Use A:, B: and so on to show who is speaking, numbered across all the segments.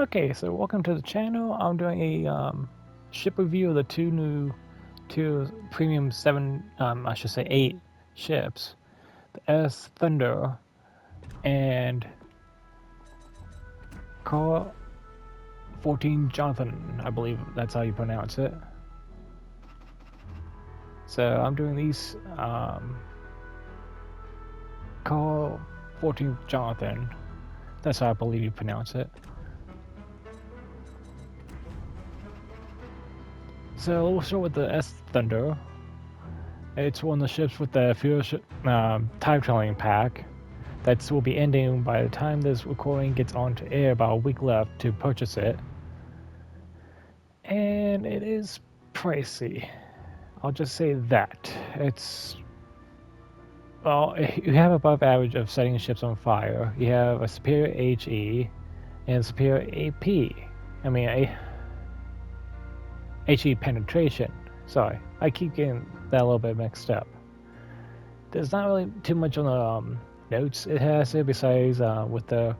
A: Okay, so welcome to the channel. I'm doing a ship review of the two premium 8 ships, the S Thunder and Karl XIV Jonathan. I believe that's how you pronounce it. So I'm doing these Karl XIV Jonathan. That's how I believe you pronounce it. So we'll start with the S Thunder. It's one of the ships with the fuel time traveling pack that will be ending by the time this recording gets onto air, about a week left to purchase it. And it is pricey. I'll just say that. Well, you have above average of setting ships on fire. You have a superior HE and superior AP. I mean, HE penetration. Sorry, I keep getting that a little bit mixed up. There's not really too much on the notes it has here besides with the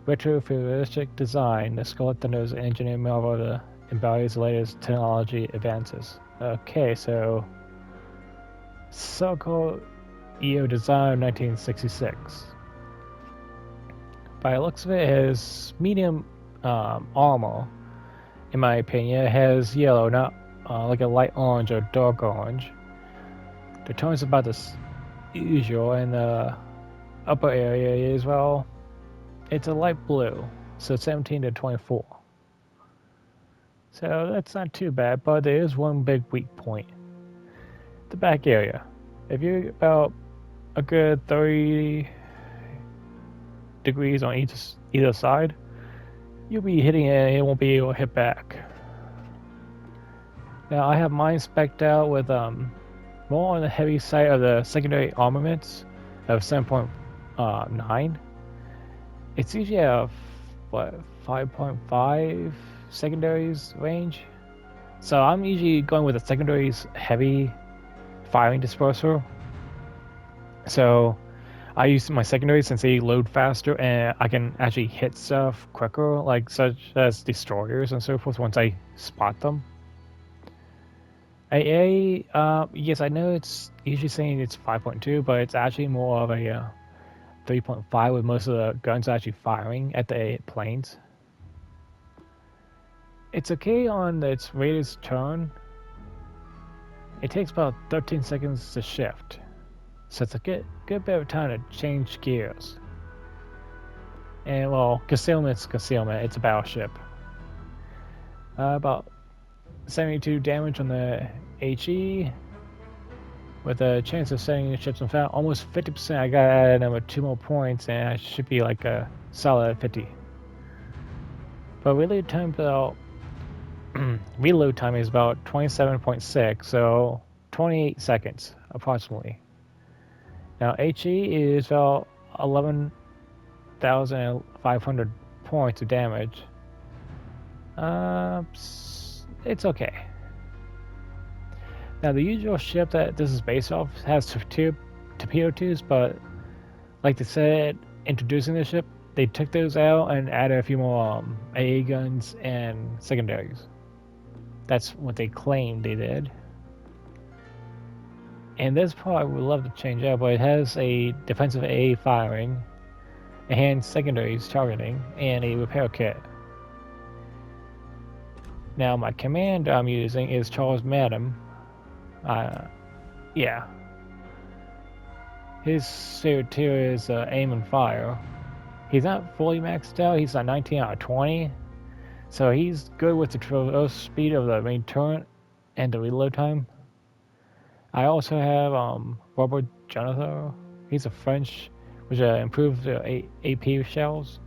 A: retro-futuristic design. The Scarlet Thunder's engineering marvel embodies the latest technology advances. Okay, so so-called EO design 1966. By the looks of it, it has medium armor. In my opinion, it has yellow, not like a light orange or dark orange. The tone's about the usual, and the upper area is, well, it's a light blue, so 17 to 24. So that's not too bad, but there is one big weak point. The back area. If you're about a good 30 degrees on either side, you'll be hitting it and it won't be able to hit back. Now I have mine spec'd out with more on the heavy side of the secondary armaments of 7.9. It's usually a 5.5 secondaries range. So I'm usually going with a secondaries heavy firing disperser. So I use my secondaries since they load faster and I can actually hit stuff quicker, like such as destroyers and so forth, once I spot them. Yes, I know it's usually saying it's 5.2, but it's actually more of a 3.5 with most of the guns actually firing at the planes. It's okay on its rated turn. It takes about 13 seconds to shift, so it's a good bit of time to change gears. And well, concealment's concealment, it's a battleship. About 72 damage on the HE, with a chance of setting the ships on fire almost 50%. I gotta add another 2 more points and I should be like a solid 50. But reload time is about 27.6, so 28 seconds approximately. Now HE is about 11,500 points of damage. It's okay. Now the usual ship that this is based off has torpedo tubes, but like they said, introducing the ship, they took those out and added a few more AA guns and secondaries. That's what they claimed they did. And this part I would love to change out, but it has a defensive AA firing, enhanced secondaries targeting, and a repair kit. Now my commander I'm using is Charles Madden. Yeah. His favorite tier is aim and fire. He's not fully maxed out, he's at 19 out of 20. So he's good with the traverse speed of the main turret and the reload time. I also have Robert Jonathan. He's a French, which improves the AP shells.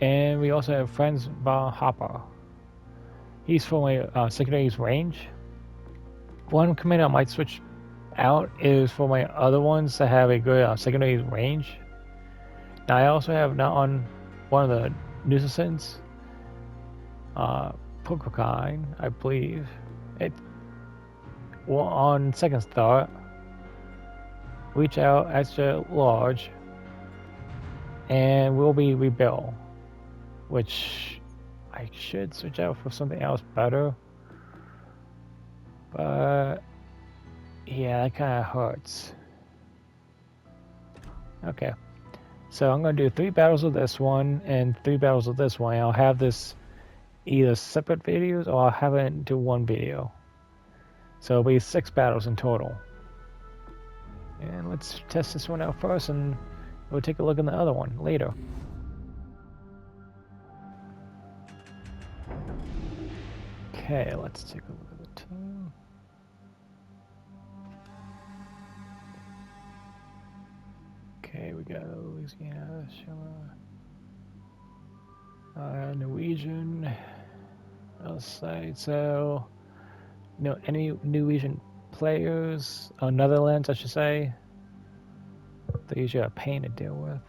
A: And we also have Franz von Hopper. He's for my secondaries range. One commander I might switch out is for my other ones that have a good secondary range. Now I also have not on one of the nuisances, Pokerkine, I believe. Well, on second thought, reach out extra large, and will be rebuilt, which I should switch out for something else better. But yeah, that kind of hurts. Okay. So I'm going to do 3 battles with this one and 3 battles with this one. I'll have this either separate videos or I'll have it into one video. So it'll be 6 battles in total. And let's test this one out first and we'll take a look at the other one later. Okay, let's take a look at the team. Okay, we got Louisiana, Norwegian, outside, so no any Norwegian players, or Netherlands I should say. They're usually a pain to deal with.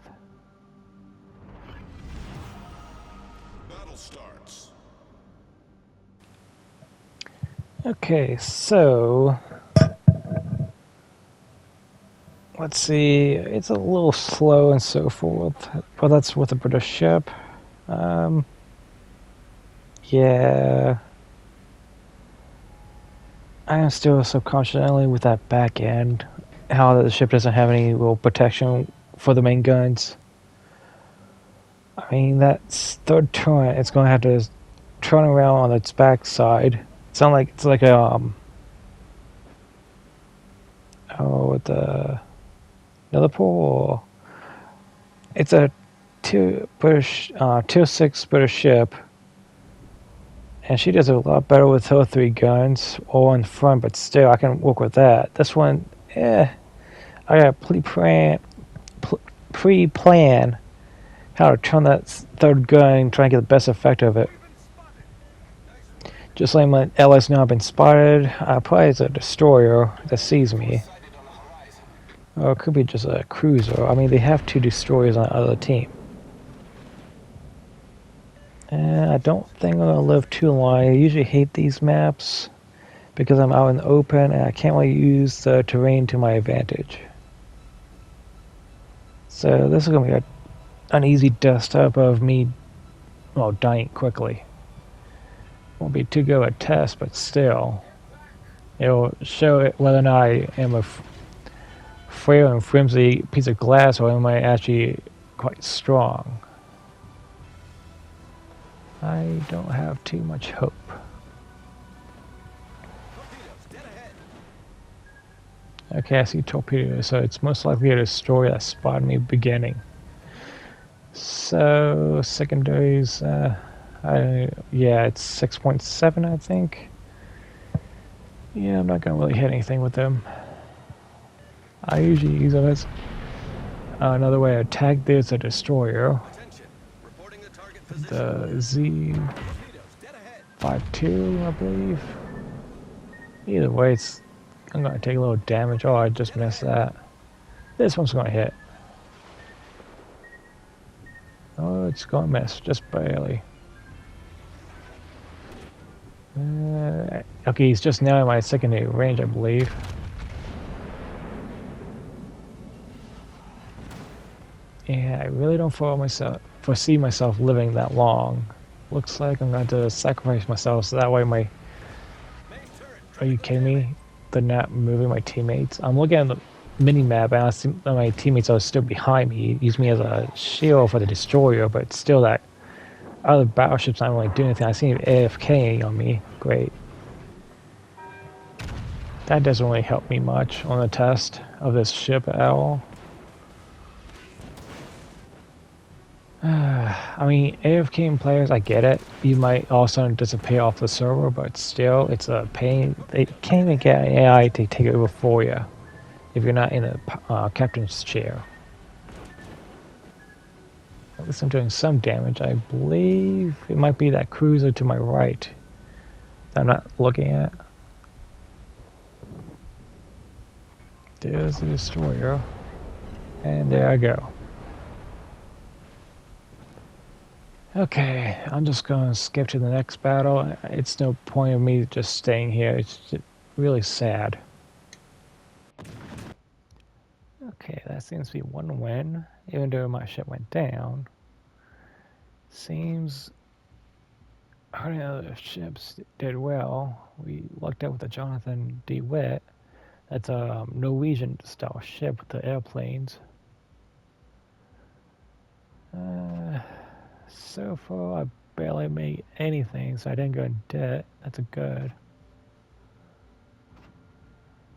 B: Battle starts.
A: Okay, so let's see, it's a little slow and so forth, but that's with a British ship. Yeah, I am still subconsciously with that back end, how the ship doesn't have any real protection for the main guns. I mean, that's third turn, it's going to have to turn around on its backside. It's not like it's like a the Liverpool. It's a tier 6 British ship, and she does a lot better with her 3 guns all in front. But still, I can work with that. This one, I got pre-plan how to turn that 3rd gun and try and get the best effect of it. Just like my LS now I've been spotted. Probably it's a destroyer that sees me. Or it could be just a cruiser. I mean, they have 2 destroyers on the other team. And I don't think I'm going to live too long. I usually hate these maps because I'm out in the open and I can't really use the terrain to my advantage. So this is going to be an easy desktop of me, well, dying quickly. Won't be too good a test, but still. It'll show it whether or not I am a frail and flimsy piece of glass or am I actually quite strong. I don't have too much hope. Okay, I see torpedoes, so it's most likely a destroyer that spotted me beginning. So secondaries, yeah, it's 6.7, I think. Yeah, I'm not gonna really hit anything with them. I usually use them as another way to attack. There's a destroyer. The Z-52, I believe. Either way, I'm gonna take a little damage. Oh, I just missed that. This one's gonna hit. Oh, it's gonna miss, just barely. Okay, he's just now in my secondary range, I believe. Yeah, I really don't foresee myself living that long. Looks like I'm going to sacrifice myself so that way my... Are you kidding me? They're not moving my teammates. I'm looking at the mini-map and I see that my teammates are still behind me. Use me as a shield for the destroyer, but still that other battleships aren't really doing anything. I see AFKing on me. Great. That doesn't really help me much on the test of this ship at all. I mean, AFKing players, I get it. You might also disappear off the server, but still, it's a pain. They can't even get an AI to take it over for you if you're not in the captain's chair. At least I'm doing some damage. I believe it might be that cruiser to my right that I'm not looking at. There's the destroyer. And there I go. Okay, I'm just going to skip to the next battle. It's no point of me just staying here. It's just really sad. Okay, that seems to be one win, even though my ship went down. Seems Hardly other ships did well. We lucked out with the Jonathan D. Witt. That's a Norwegian-style ship with the airplanes. So far, I barely made anything, so I didn't go in debt. That's a good.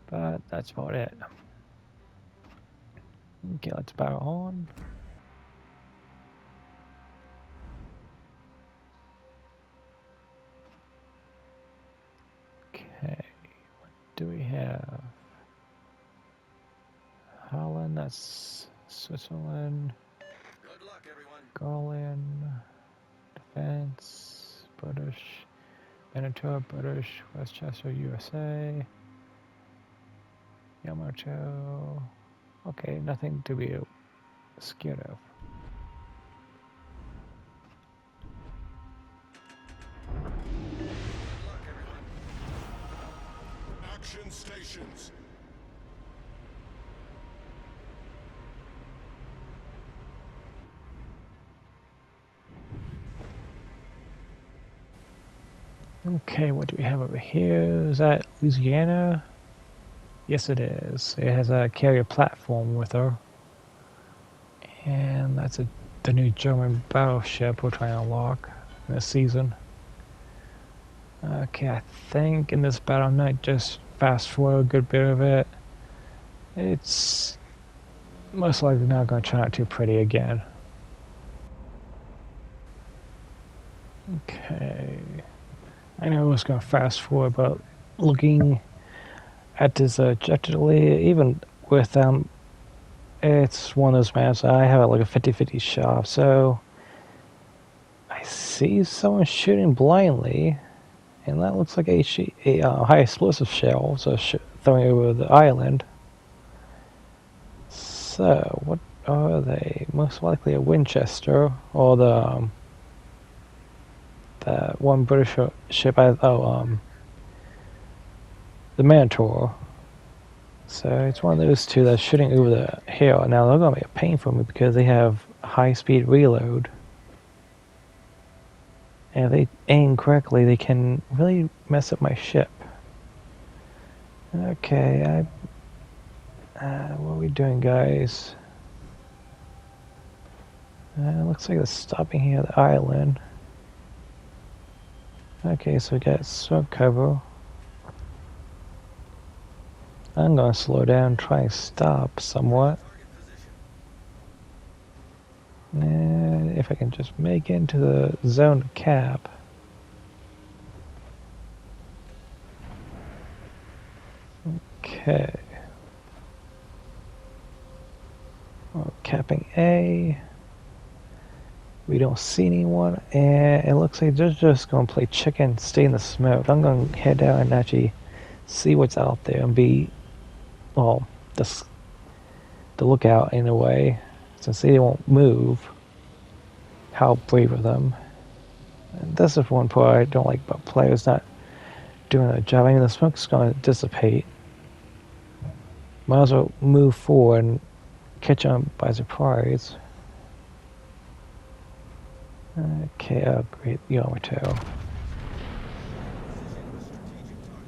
A: But that's about it. Okay, let's battle on. Okay, what do we have? Holland, that's Switzerland.
B: Good luck, everyone.
A: Garland, defense, British, Venezuela, British, Westchester, USA, Yamato. Okay, nothing to be scared of.
B: Good luck, everyone.
C: Action stations.
A: Okay, what do we have over here? Is that Louisiana? Yes, it is. It has a carrier platform with her. And that's the new German battleship we're trying to unlock this season. Okay, I think in this battle I might just fast forward a good bit of it. It's most likely not going to turn out too pretty again. Okay. I know I was going to fast forward, but looking at this objectively, even with it's one of those maps I have like a 50-50 shot, so I see someone shooting blindly, and that looks like a high explosive shell, so throwing over the island. So what are they? Most likely a Winchester or the one British ship. The Minotaur. So it's one of those two that's shooting over the hill. Now they're going to be a pain for me because they have high-speed reload. And if they aim correctly, they can really mess up my ship. Okay, what are we doing, guys? Looks like they're stopping here at the island. Okay, so we got smoke cover. I'm going to slow down, try and stop somewhat. And if I can just make it into the zone to cap. Okay. Well, capping A. We don't see anyone, and it looks like they're just going to play chicken, stay in the smoke. I'm going to head down and actually see what's out there and be, well, the lookout in a way, since they won't move. How brave of them. And this is one part I don't like about players not doing their job. I mean, the smoke's going to dissipate. Might as well move forward and catch them by surprise. Okay, upgrade Yamato.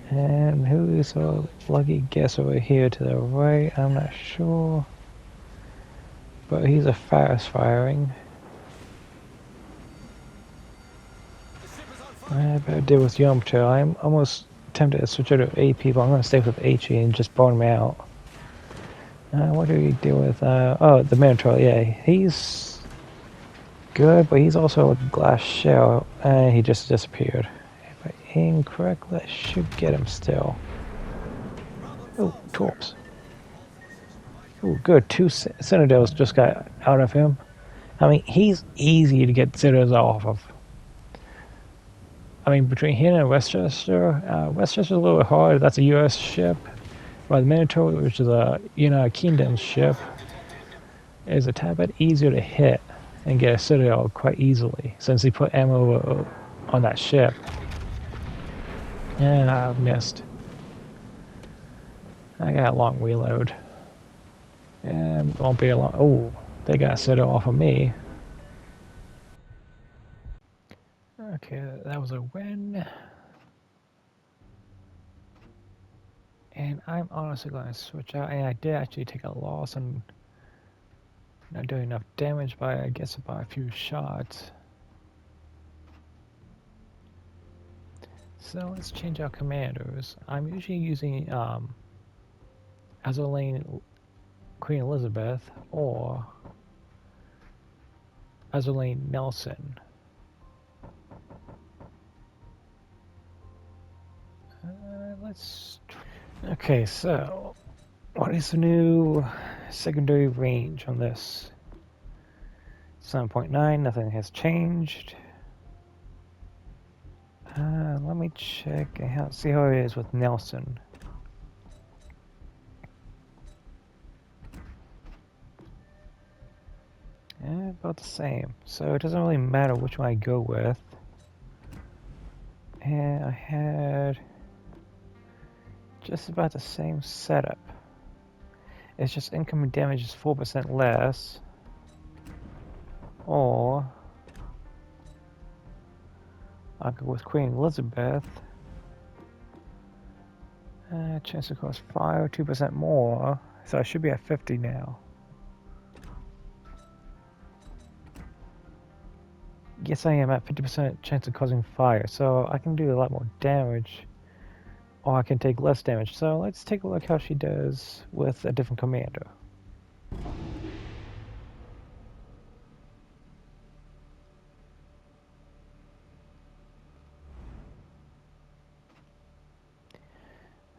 A: And who is a lucky guess over here to the right? I'm not sure. But he's a fast firing. I better deal with Yamato. I'm almost tempted to switch out to AP, but I'm going to stay with HE and just burn him out. What do we deal with? Oh, the Minotaur, yeah. He's good, but he's also a glass shell, and he just disappeared. If I aim correctly, I should get him still. Oh, torps. Oh, good. 2 Citadels just got out of him. I mean, he's easy to get Citadels off of. I mean, between him and Westchester, Westchester's a little bit hard. That's a U.S. ship. While the Minotaur, which is a United Kingdom ship, is a tad bit easier to hit and get a Citadel quite easily, since he put ammo on that ship. And I missed. I got a long reload. And won't be a long. Oh, they got a Citadel off of me. Okay, that was a win. And I'm honestly going to switch out. And I did actually take a loss and not doing enough damage by, I guess, about a few shots. So let's change our commanders. I'm usually using Azur Lane Queen Elizabeth or Azur Lane Nelson. Let's. Okay, so what is the new secondary range on this? 7.9, nothing has changed. Let me check and see how it is with Nelson. About the same. So it doesn't really matter which one I go with. And I had just about the same setup. It's just incoming damage is 4% less. Or I'll go with Queen Elizabeth. Chance to cost 5 or 2% more. So I should be at 50 now. Yes, I am at 50% chance of causing fire, so I can do a lot more damage. Or I can take less damage. So let's take a look how she does with a different commander.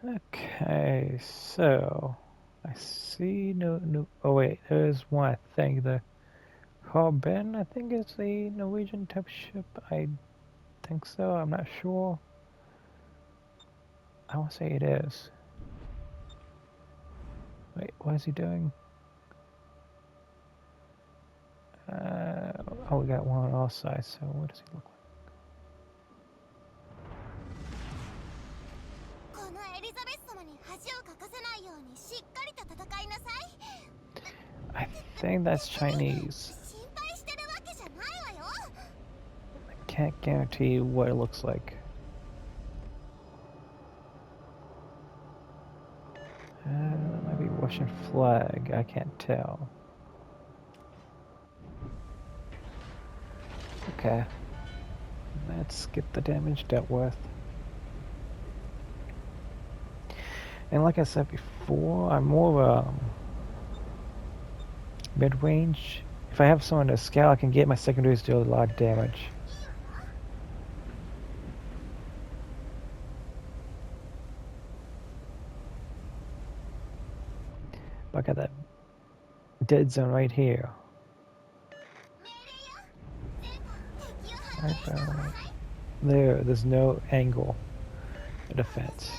A: Okay, so I see no. Oh wait, there's one. I think the Harbin. I think is the Norwegian type ship. I think so. I'm not sure. I want to say it is. Wait, what is he doing? Oh, we got one on our side. So what does he look like? I think that's Chinese. I can't guarantee what it looks like. That might be Russian flag. I can't tell. Okay. Let's get the damage dealt with. And like I said before, I'm more of a mid-range. If I have someone to scale, I can get my secondaries to do a lot of damage. But I got that dead zone right here. Right about there, there's no angle of defense.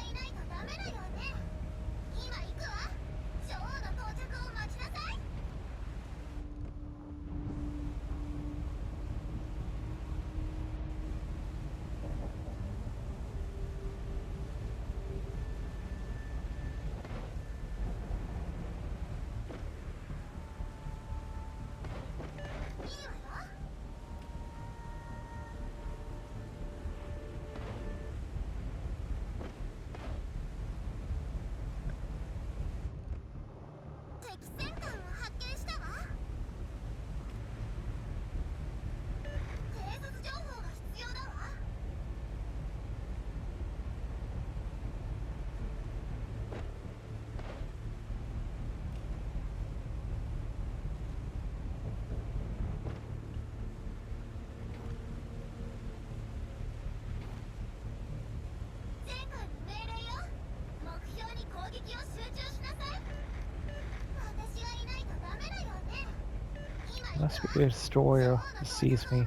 A: Must be a destroyer that sees me.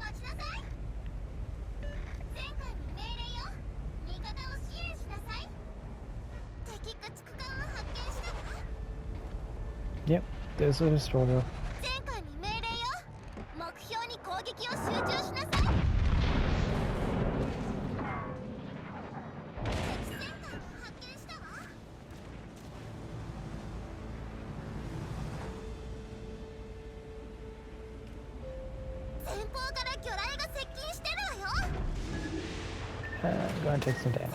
A: Yep, there's a destroyer. I'm going to take some damage.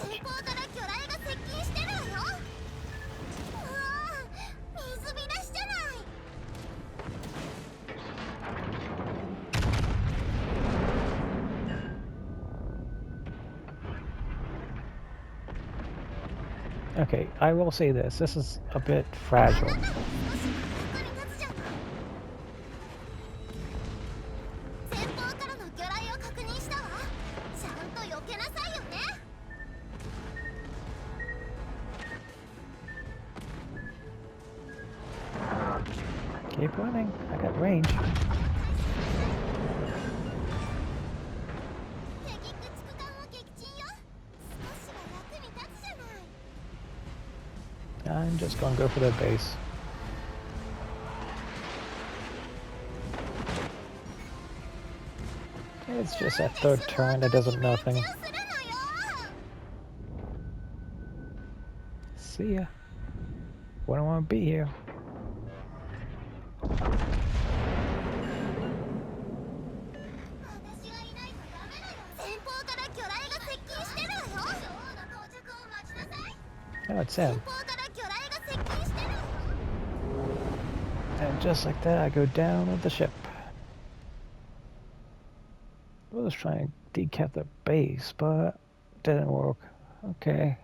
A: Okay, I will say this. This is a bit fragile. Keep running. I got range. I'm just gonna go for the base. It's just that third turn that does nothing. See ya. Wouldn't want to be here. Oh, it's him. And just like that, I go down with the ship. I was trying to decap the base, but didn't work. Okay.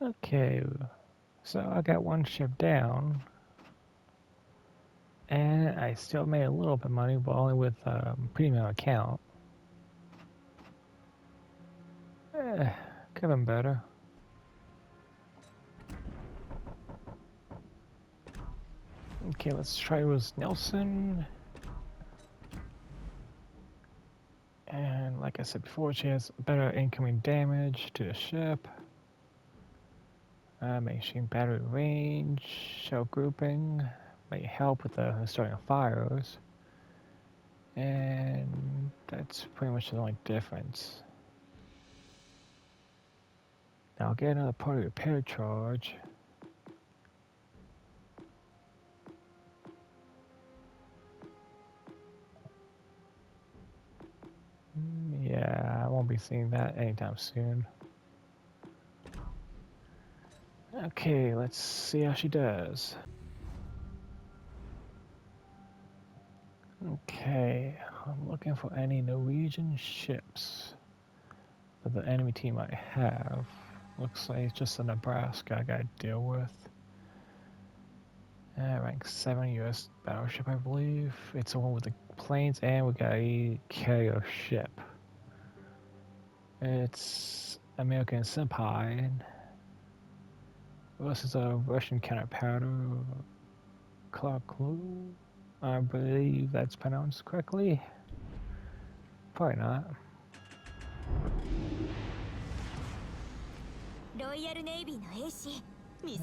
A: Okay, so I got one ship down, and I still made a little bit of money, but only with premium account. Could have been better. Okay, let's try with Nelson. And like I said before, she has better incoming damage to the ship. Machine battery range, shell grouping, may help with the starting fires. And that's pretty much the only difference. Now I'll get another party repair charge. Yeah, I won't be seeing that anytime soon. Okay, let's see how she does. Okay, I'm looking for any Norwegian ships that the enemy team might have. Looks like it's just the Nebraska I gotta deal with. Rank 7 US Battleship, I believe. It's the one with the planes, and we got a carrier ship. It's American Senpai. This is a Russian counterpowder. Clark-Clue. I believe that's pronounced correctly. Probably not.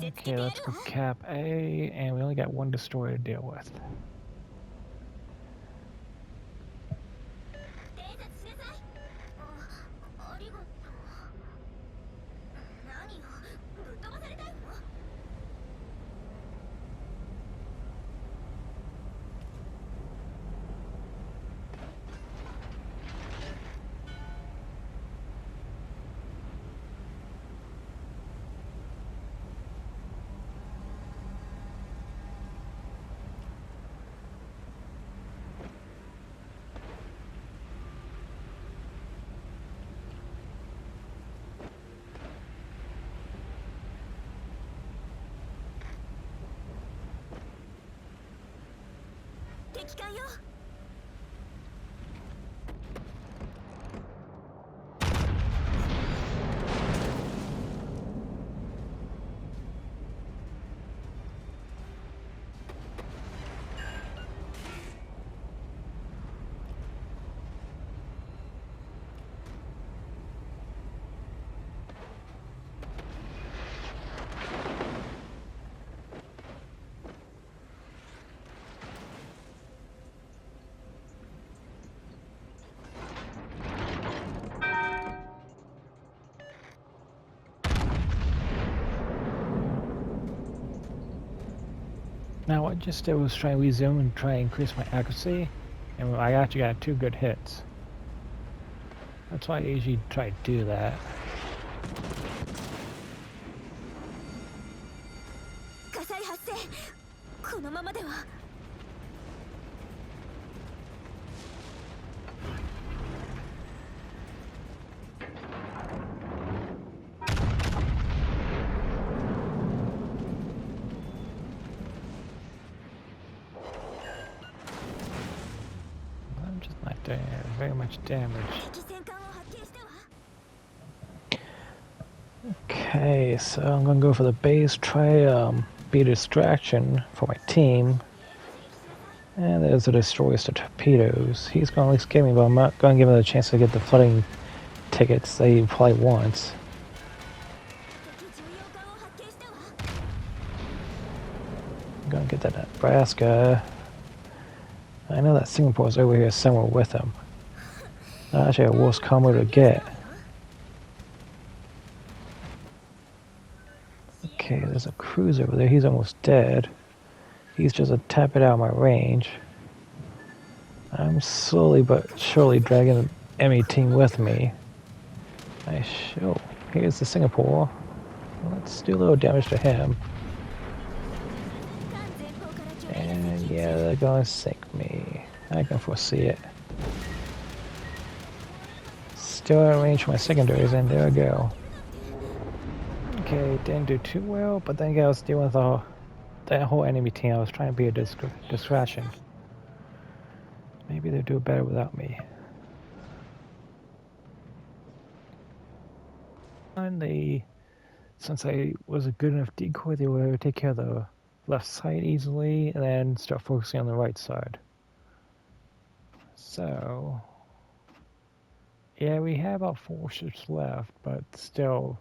A: Okay, let's go cap A, and we only got one destroyer to deal with. Now what I just did was try and resume and try and increase my accuracy, and I actually got 2 good hits. That's why I usually try to do that. I'm just not doing very much damage. Okay, so I'm gonna go for the base, try be a distraction for my team. And there's the destroyers, the torpedoes. He's gonna at least get me, but I'm not gonna give him the chance to get the flooding tickets that he probably wants. I'm gonna get that Nebraska. I know that Singapore's over here somewhere with him. Not actually a worse combo to get. Okay, there's a cruiser over there. He's almost dead. He's just a tap it out of my range. I'm slowly but surely dragging the enemy team with me. Nice show. Here's the Singapore. Let's do a little damage to him. And yeah, they're gonna sink me. I can foresee it. Still out of range for my secondaries, and there I go. Okay, didn't do too well, but then I was dealing with that whole enemy team. I was trying to be a distraction. Maybe they'll do better without me. And since I was a good enough decoy, they were able to take care of the left side easily, and then start focusing on the right side. So, yeah, we have about 4 ships left, but still,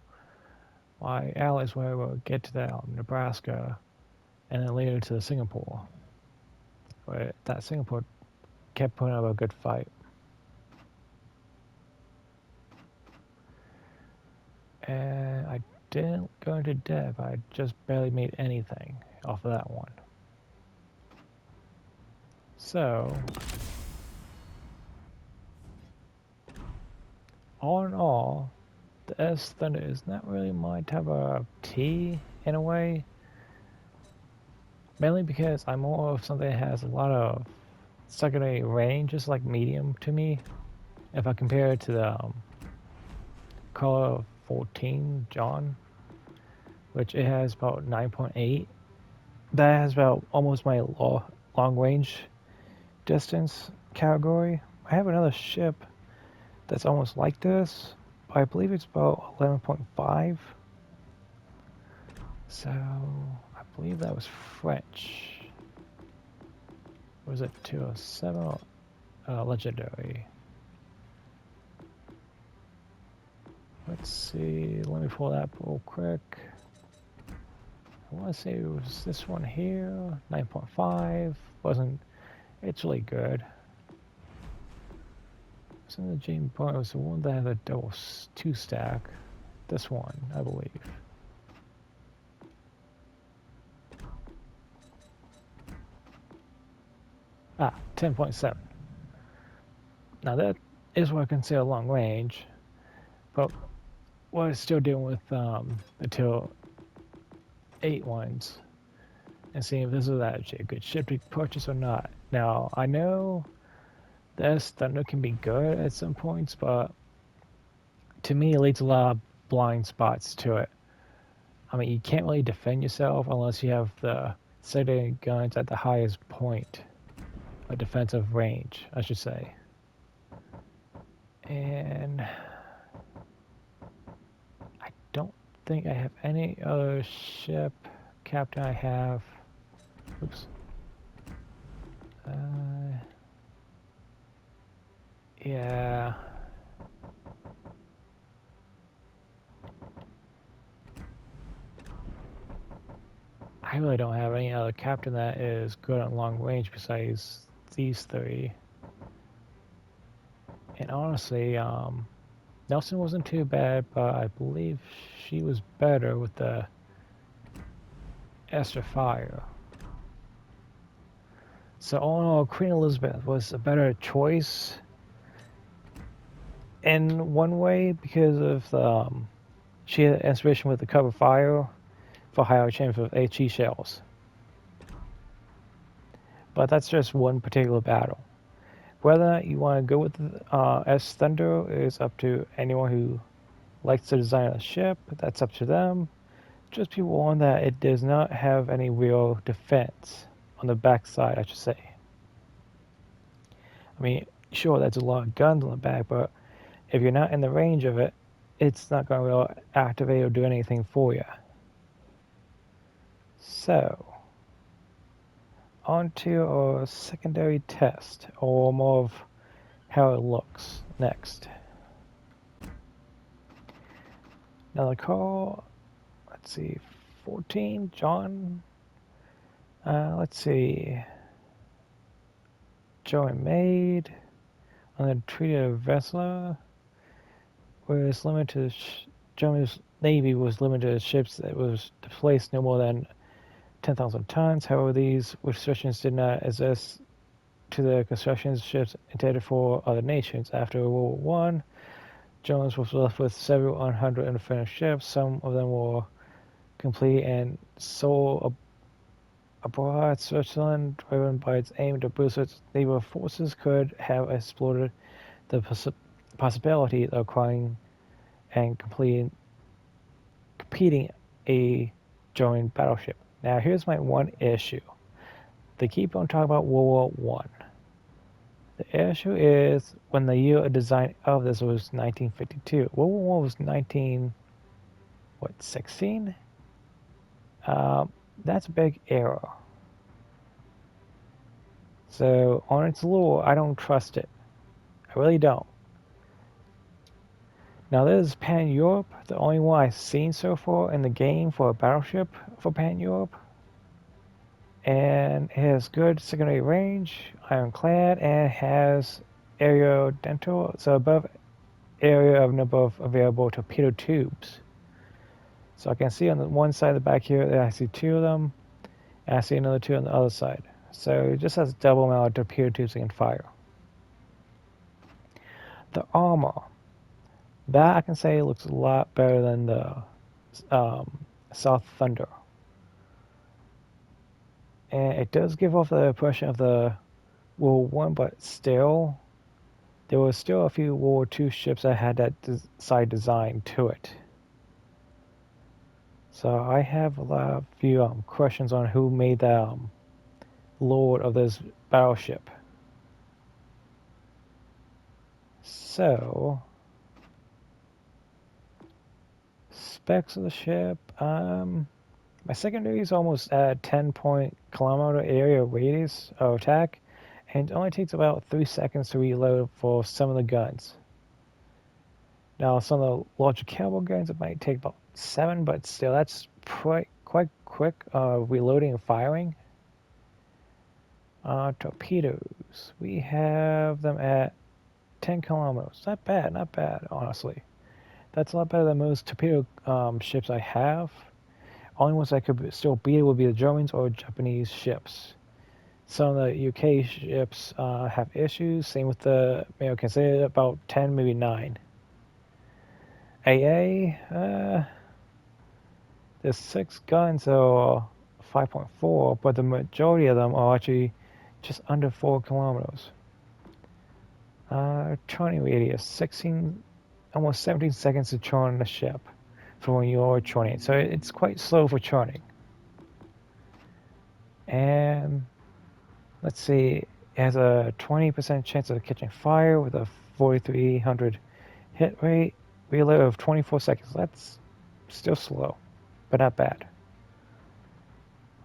A: my allies were able to get to that Nebraska, and then later to Singapore. But that Singapore kept putting up a good fight. And I didn't go into debt, I just barely made anything off of that one. So, all in all, the S Thunder is not really my type of tea in a way. Mainly because I'm more of something that has a lot of secondary range, just like medium to me. If I compare it to the Karl XIV Johan, which it has about 9.8. That has about almost my long range distance category. I have another ship that's almost like this, but I believe it's about 11.5. So I believe that was French. Or was it 207? Legendary. Let's see, let me pull that up real quick. I want to say it was this one here, 9.5. It's really good. So the James Bond was the one that had a double 2-stack. This one, I believe. Ah, 10.7. Now that is what I consider long range, but what I'm still dealing with the till 8 ones, and seeing if this is actually a good ship to purchase or not. Now I know this Thunder can be good at some points, but to me it leads a lot of blind spots to it. I mean, you can't really defend yourself unless you have the secondary guns at the highest point of defensive range, I should say. And I don't think I have any other ship captain I have. Oops. Yeah. I really don't have any other captain that is good at long range besides these 3. And honestly, Nelson wasn't too bad, but I believe she was better with the Esther Fire. So all in all, Queen Elizabeth was a better choice in one way because of she had inspiration with the cover fire for higher chance of HE shells. But that's just one particular battle. Whether or not you want to go with S Thunder is up to anyone who likes to design a ship. That's up to them. Just be warned that it does not have any real defense on the backside, I should say. I mean, sure, that's a lot of guns on the back, but if you're not in the range of it, it's not going to really activate or do anything for you. So, on to our secondary test, or more of how it looks next. Now the call, let's see, 14, John, let's see, Joan Maid, on the Treaty of Vesla, was limited to Germany's navy was limited to ships that was displaced no more than 10,000 tons. However, these restrictions did not exist to the construction ships intended for other nations. After World War I, Jones was left with several hundred unfinished ships. Some of them were complete and sold abroad. Switzerland, driven by its aim to boost its naval forces, could have explored the possibility of acquiring and competing a joint battleship. Now, here's my one issue. They keep on talking about World War One. The issue is when the year of design of this was 1952. World War One was 16? That's a big error. So on its lore, I don't trust it. I really don't. Now this is Pan-Europe, the only one I've seen so far in the game for a battleship for Pan-Europe. And it has good secondary range, ironclad, and has aerodental, so above area of number of available torpedo tubes. So I can see on the one side of the back here that I see two of them, and I see another two on the other side. So it just has double amount of torpedo tubes it can fire. The armor, that I can say looks a lot better than the South Thunder. And it does give off the impression of the World War One, but still, there was still a few World War II ships that had that side design to it. So I have a few questions on who made the lord of this battleship. So, specs of the ship. My secondary is almost at 10-kilometer area radius of attack, and it only takes about 3 seconds to reload for some of the guns. Now, some of the larger caliber guns, it might take about 7, but still, that's quite quick reloading and firing. Torpedoes. We have them at 10 kilometers. Not bad, honestly. That's a lot better than most torpedo ships I have. Only ones I could still beat would be the Germans or Japanese ships. Some of the UK ships have issues. Same with the Americans. They're about 10, maybe 9. AA, there's 6 guns or 5.4, but the majority of them are actually just under 4 kilometers. Turning radius, 16, almost 17 seconds to turn the ship from when you're turning. So it's quite slow for turning. And let's see, it has a 20% chance of catching fire with a 4,300 hit rate, reload of 24 seconds. That's still slow, but not bad.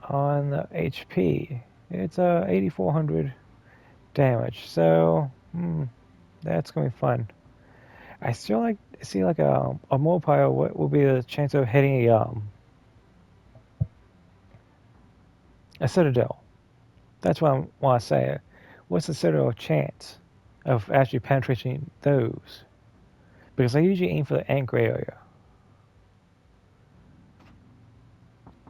A: On the HP, it's 8,400 damage, so that's gonna be fun. I still see like a mobile. What will be the chance of hitting a citadel? That's what I want to say. What's the citadel chance of actually penetrating those? Because I usually aim for the anchor area.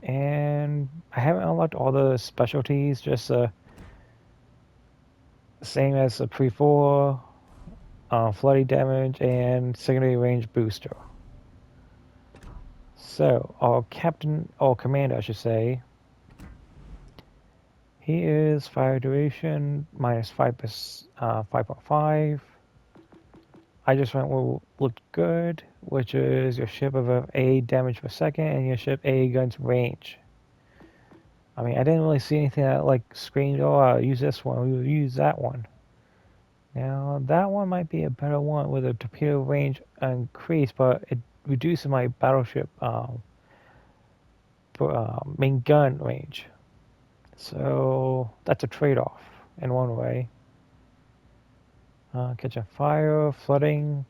A: And I haven't unlocked all the specialties, just Same as the pre-4, flooding damage, and secondary range booster. So, our captain, or commander, I should say, he is fire duration minus 5.5. I just went what looked good, which is your ship of A damage per second and your ship A guns range. I mean, I didn't really see anything that like screamed, "Oh, I'll use this one. We will use that one." Now that one might be a better one with a torpedo range increase, but it reduces my battleship main gun range. So that's a trade-off in one way. Catching fire, flooding,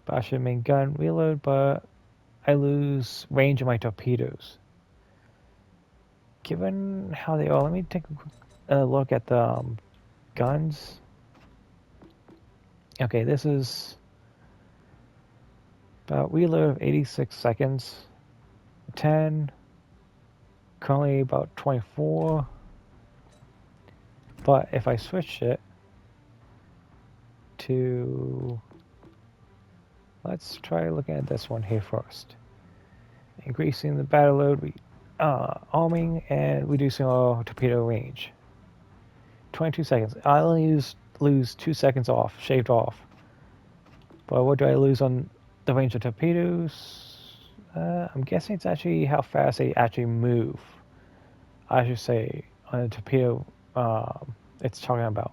A: battleship main gun reload, but I lose range of my torpedoes. Given how they are, let me take a look at the guns. Okay, this is about reload of 86 seconds. 10, currently about 24. But if I switch it to, let's try looking at this one here first. Increasing the battle load, arming, and reducing our torpedo range. 22 seconds. I only lose 2 seconds off, shaved off. But what do I lose on the range of torpedoes? I'm guessing it's actually how fast they actually move. I should say on a torpedo it's talking about.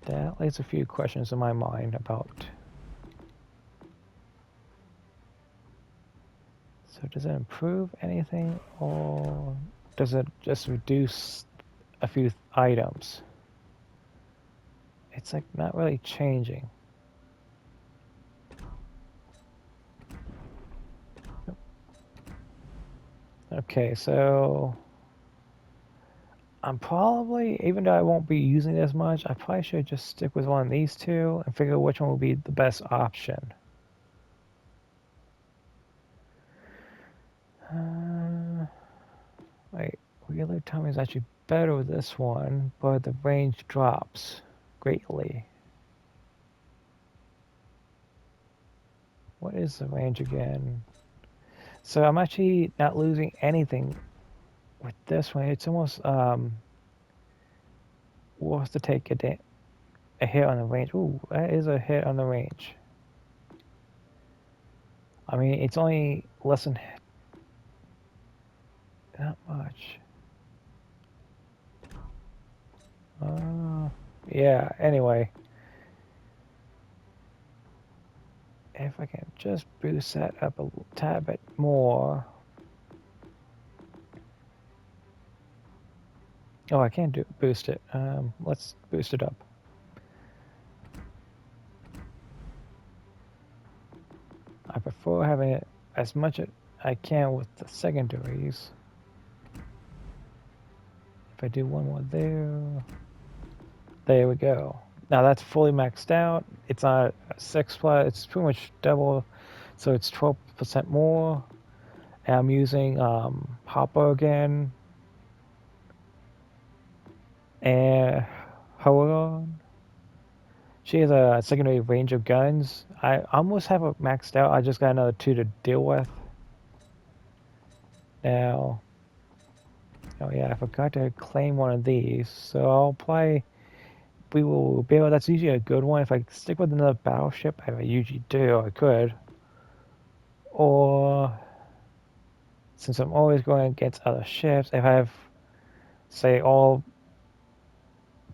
A: That leaves a few questions in my mind about. So does it improve anything, or does it just reduce a few items? It's like not really changing. Okay, so I'm probably, even though I won't be using it as much, I probably should just stick with one of these two and figure which one will be the best option. Wait, reload time is actually better with this one, but the range drops greatly. What is the range again? So I'm actually not losing anything with this one. It's almost worth to take a hit on the range. Ooh, that is a hit on the range. I mean, it's only less than not much. Yeah, anyway. If I can just boost that up a tad bit more. Oh, I can't boost it. Let's boost it up. I prefer having it as much as I can with the secondaries. If I do one more there we go. Now that's fully maxed out. It's not a 6 plus, it's pretty much double, so it's 12% more. And I'm using Hopper again. And hold on. She has a secondary range of guns. I almost have it maxed out. I just got another 2 to deal with. Now, oh yeah, I forgot to claim one of these. So I'll play. We will be able. That's usually a good one. If I stick with another battleship, I usually do. I could. Or since I'm always going against other ships, if I have, say, all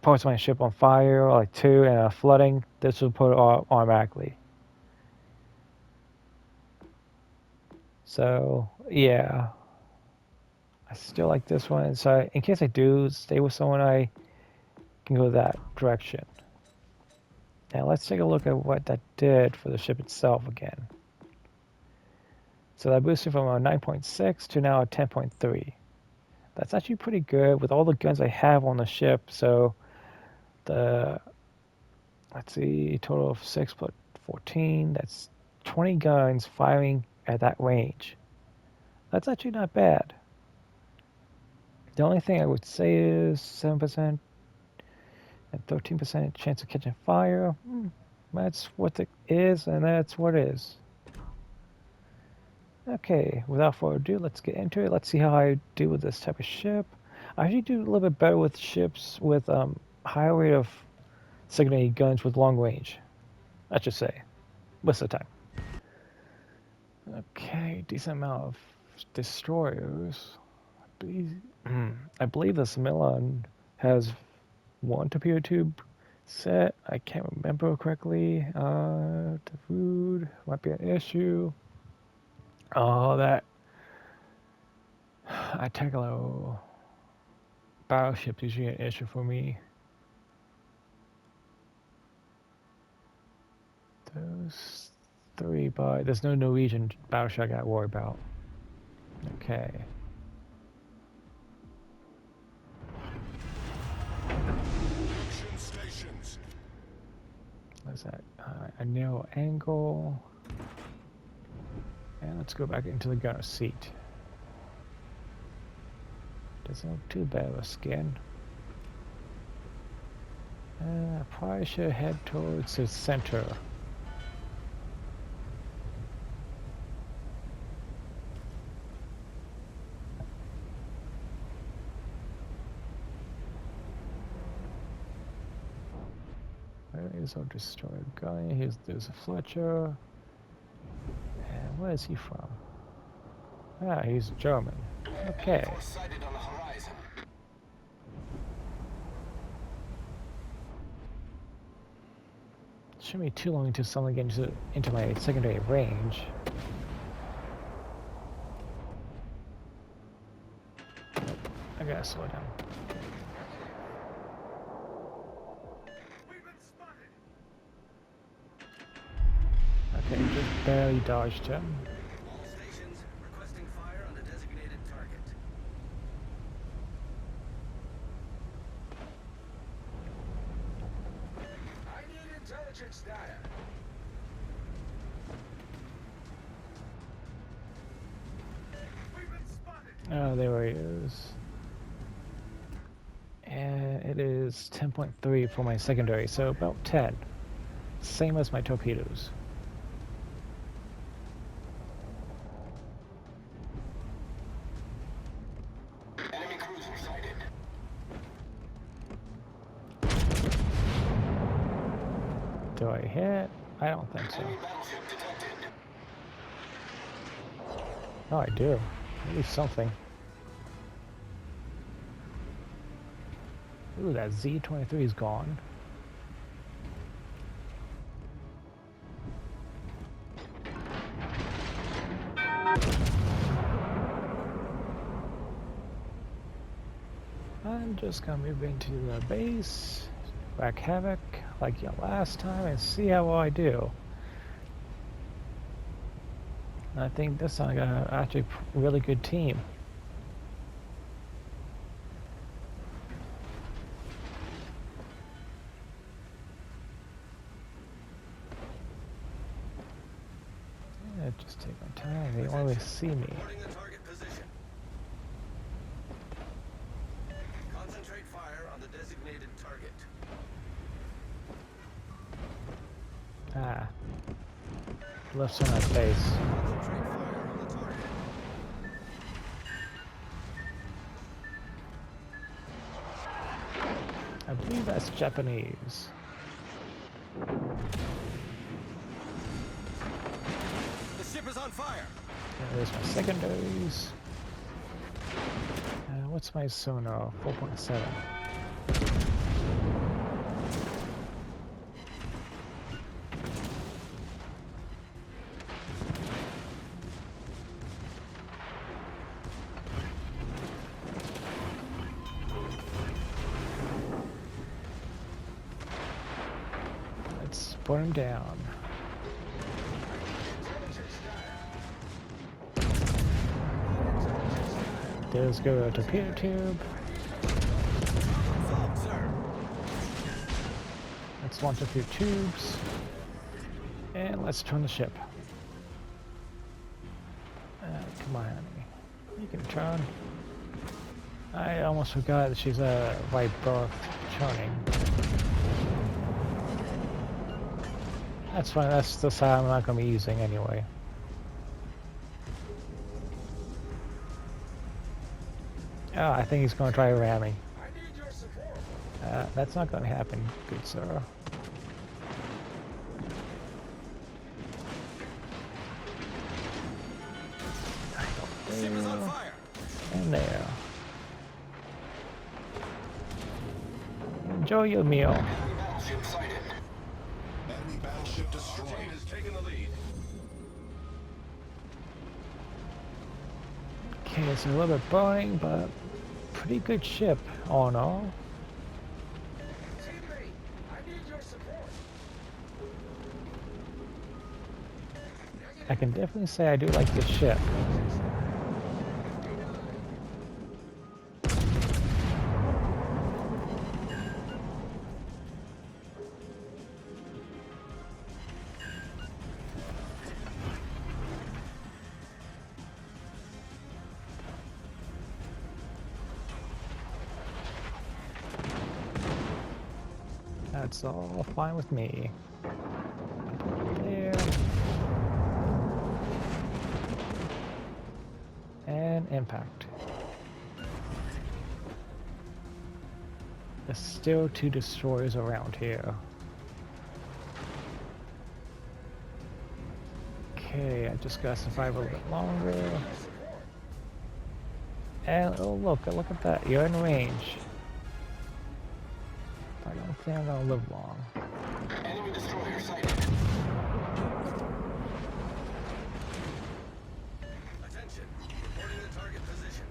A: parts of my ship on fire, or like 2 and a flooding, this will put it automatically. So yeah, I still like this one. So in case I do stay with someone, I can go that direction. Now let's take a look at what that did for the ship itself again. So that boosted from a 9.6 to now a 10.3. That's actually pretty good with all the guns I have on the ship. So the, let's see, total of 6 plus 14, that's 20 guns firing at that range. That's actually not bad. The only thing I would say is 7% and 13% chance of catching fire. That's what it is, and that's what it is. Okay, without further ado, let's get into it. Let's see how I do with this type of ship. I usually do a little bit better with ships with higher rate of secondary guns with long range. I should say, most of the time. Okay, decent amount of destroyers. I believe this Milan has one torpedo tube set. I can't remember correctly. The food might be an issue. Oh, that Italo battleship is usually an issue for me. Those three, but there's no Norwegian battleship I gotta worry about. Okay. What's that? A narrow angle. And let's go back into the gunner seat. Doesn't look too bad of a skin. I probably should head towards the center. Where is our destroyer gun? There's a Fletcher. And where is he from? Ah, he's German. Okay. Shouldn't be too long until someone gets into my secondary range. Nope, I gotta slow down. Okay, just barely dodged him.
B: All stations requesting fire on the designated target. I need intelligence data. We've been spotted.
A: Oh, there he is. And it is 10.3 for my secondary, so about 10. Same as my torpedoes.
B: Enemy cruiser sighted.
A: Do I hit? I don't think so.
B: Enemy battleship detected.
A: Oh, I do. At least something. Ooh, that Z-23 is gone. I'm just gonna move into the base, wreak havoc like last time, and see how well I do. I think this time I got actually a really good team. Yeah, just take my time. They always see me.
B: Reporting the target position. Concentrate fire on the designated target.
A: Ah, left on my face.
B: Concentrate fire on the target.
A: I believe that's Japanese.
B: The ship is on fire.
A: There's my secondaries. What's my sonar? 4.7. Let's put him down. There's go a torpedo tube. Let's launch a few tubes. And let's turn the ship. Come on, honey. You can turn. I almost forgot that she's a right berth churning. That's fine, that's the side I'm not going to be using anyway. Oh, I think he's going to try to ram me. That's not going to happen, good sir.
B: Ship is on fire.
A: And there. Enjoy your meal.
B: Enemy battleship sighted.
C: Enemy battleship
B: Our
C: destroyed.
B: team is taking the lead.
A: Okay, it's a little bit boring, but pretty good ship, all in all.
B: Teammate, I need your support.
A: I can definitely say I do like this ship. That's all fine with me. There. And impact. There's still 2 destroyers around here. Okay, I just gotta survive a little bit longer. And oh look at that, you're in range. I don't think I'm gonna live long.
B: Enemy destroyer sighted. Attention, reporting the target position.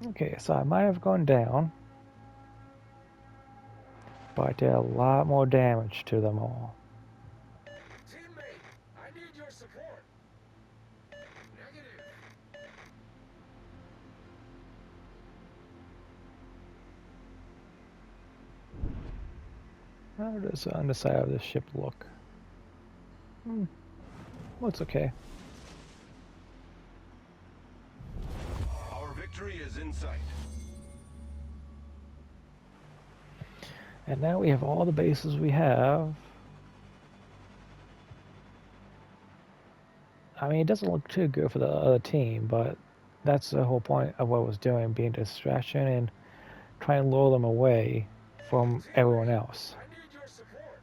A: Okay, so I might have gone down, but I did a lot more damage to them all.
B: Teammate, I need your support. Negative.
A: How does the underside of this ship look? Looks okay.
B: Our victory is in sight.
A: And now we have all the bases we have. I mean, it doesn't look too good for the other team, but that's the whole point of what I was doing, being a distraction and trying to lure them away from everyone else.
B: I need your support.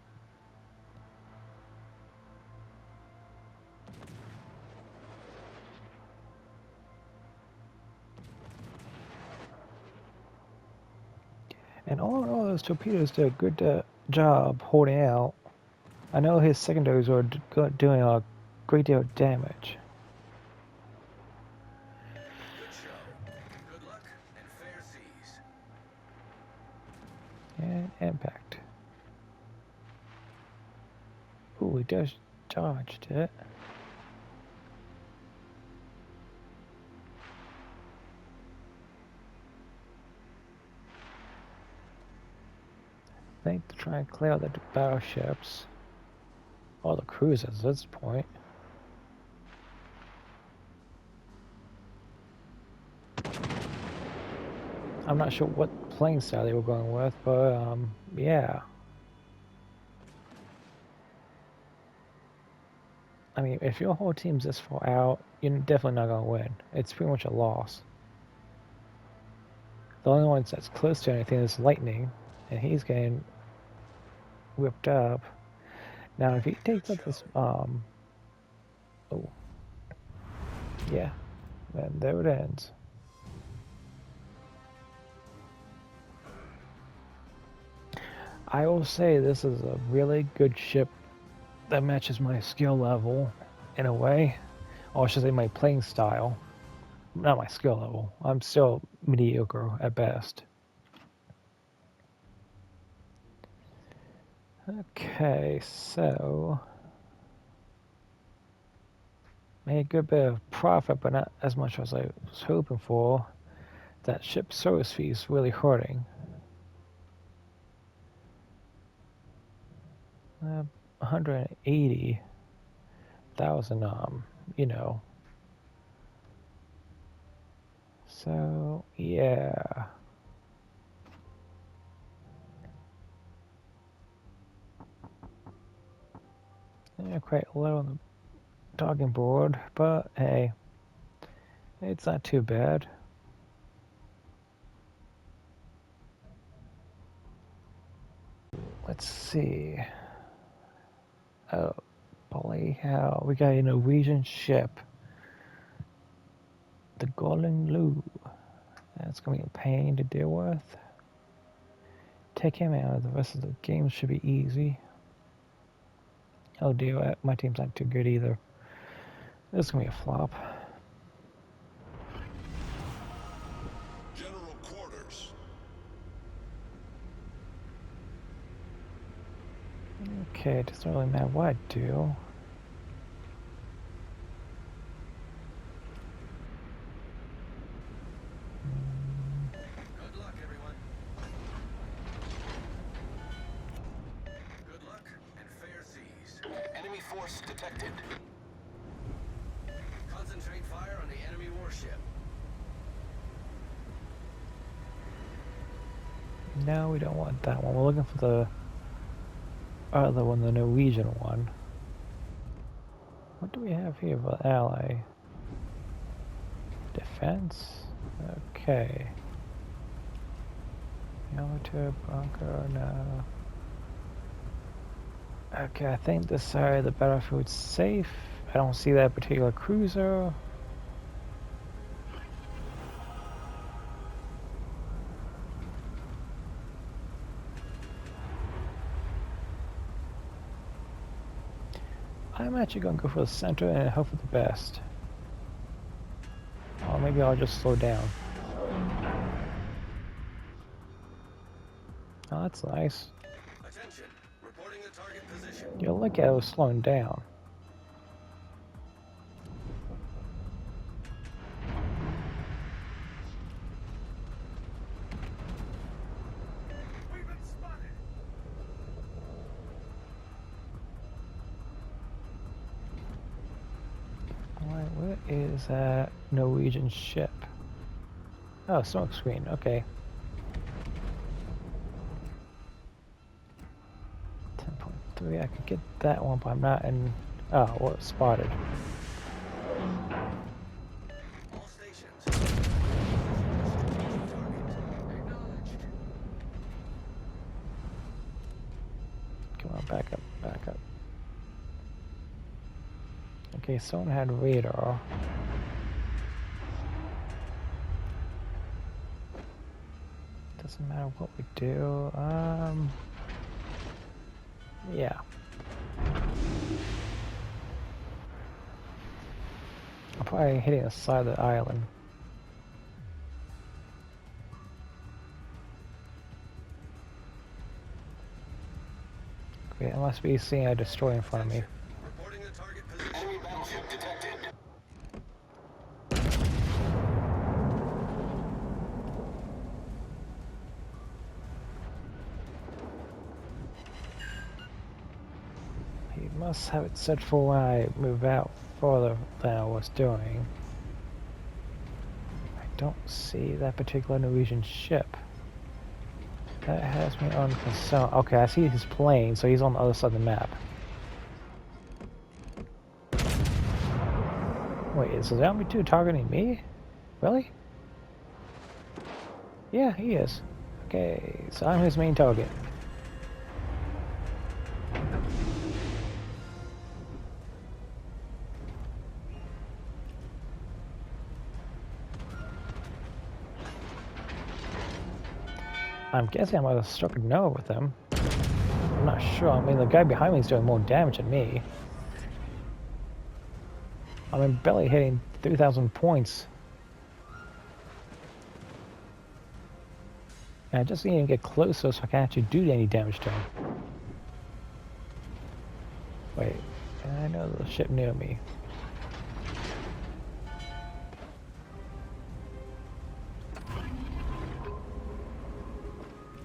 A: And all in all, those torpedoes did a good job holding out. I know his secondaries were doing a great deal of damage.
B: Good show. Good luck and fair seas.
A: And impact. Ooh, he just dodged it. I think to try and clear out the battleships. All the cruisers at this point. I'm not sure what plane style they were going with, but yeah. I mean, if your whole team's this far out, you're definitely not going to win. It's pretty much a loss. The only one that's close to anything is Lightning, and he's getting whipped up. Now, if he takes up this, oh, yeah, then there it ends. I will say this is a really good ship that matches my skill level in a way, or I should say my playing style. not my skill level. I'm still mediocre at best. Okay, so made a good bit of profit, but not as much as I was hoping for. That ship service fee is really hurting. 180,000, you know. So, yeah. Yeah, quite low on the talking board, but hey, it's not too bad. Let's see. Oh, holy hell, we got a Norwegian ship. The Golden Lou. That's gonna be a pain to deal with. Take him out, the rest of the game should be easy. Oh dear, my team's not too good either. This is gonna be a flop.
C: General quarters.
A: Okay, it doesn't really matter what I do.
B: Good luck, everyone. Good luck and fair seas. Enemy force detected. Concentrate fire on the enemy warship.
A: No, we don't want that one. We're looking for the other one, the Norwegian one. What do we have here for ally? Defense? Okay. Military bunker, no. Okay, I think this side of the battlefield's safe. I don't see that particular cruiser. I'm actually going to go for the center and hope for the best. Or maybe I'll just slow down. Oh, that's nice.
B: Attention. Reporting the target position.
A: You'll look at it was slowing down.
B: We've been spotted.
A: Alright, where is that Norwegian ship? Oh, smoke screen, okay. 10.3, I could get that one, but I'm not in... Oh, well, spotted.
B: All stations. Strategic target. Acknowledged.
A: Come on, back up, back up. Okay, someone had radar. Doesn't matter what we do. Yeah. I'm probably hitting the side of the island. Okay, I must be seeing a destroyer in front of me.
B: Reporting the target position. Enemy battleship detected.
A: He must have it set for when I move out further than I was doing. I don't see that particular Norwegian ship. That has me on concern. Okay, I see his plane, so he's on the other side of the map. Wait, is the zombie 2 targeting me? Really? Yeah, he is. Okay, so I'm his main target. I'm guessing I might have struck a no with him. I'm not sure. I mean, the guy behind me is doing more damage than me. I mean, barely hitting 3,000 points. And I just need to get closer so I can actually do any damage to him. Wait, I know there's a ship near me.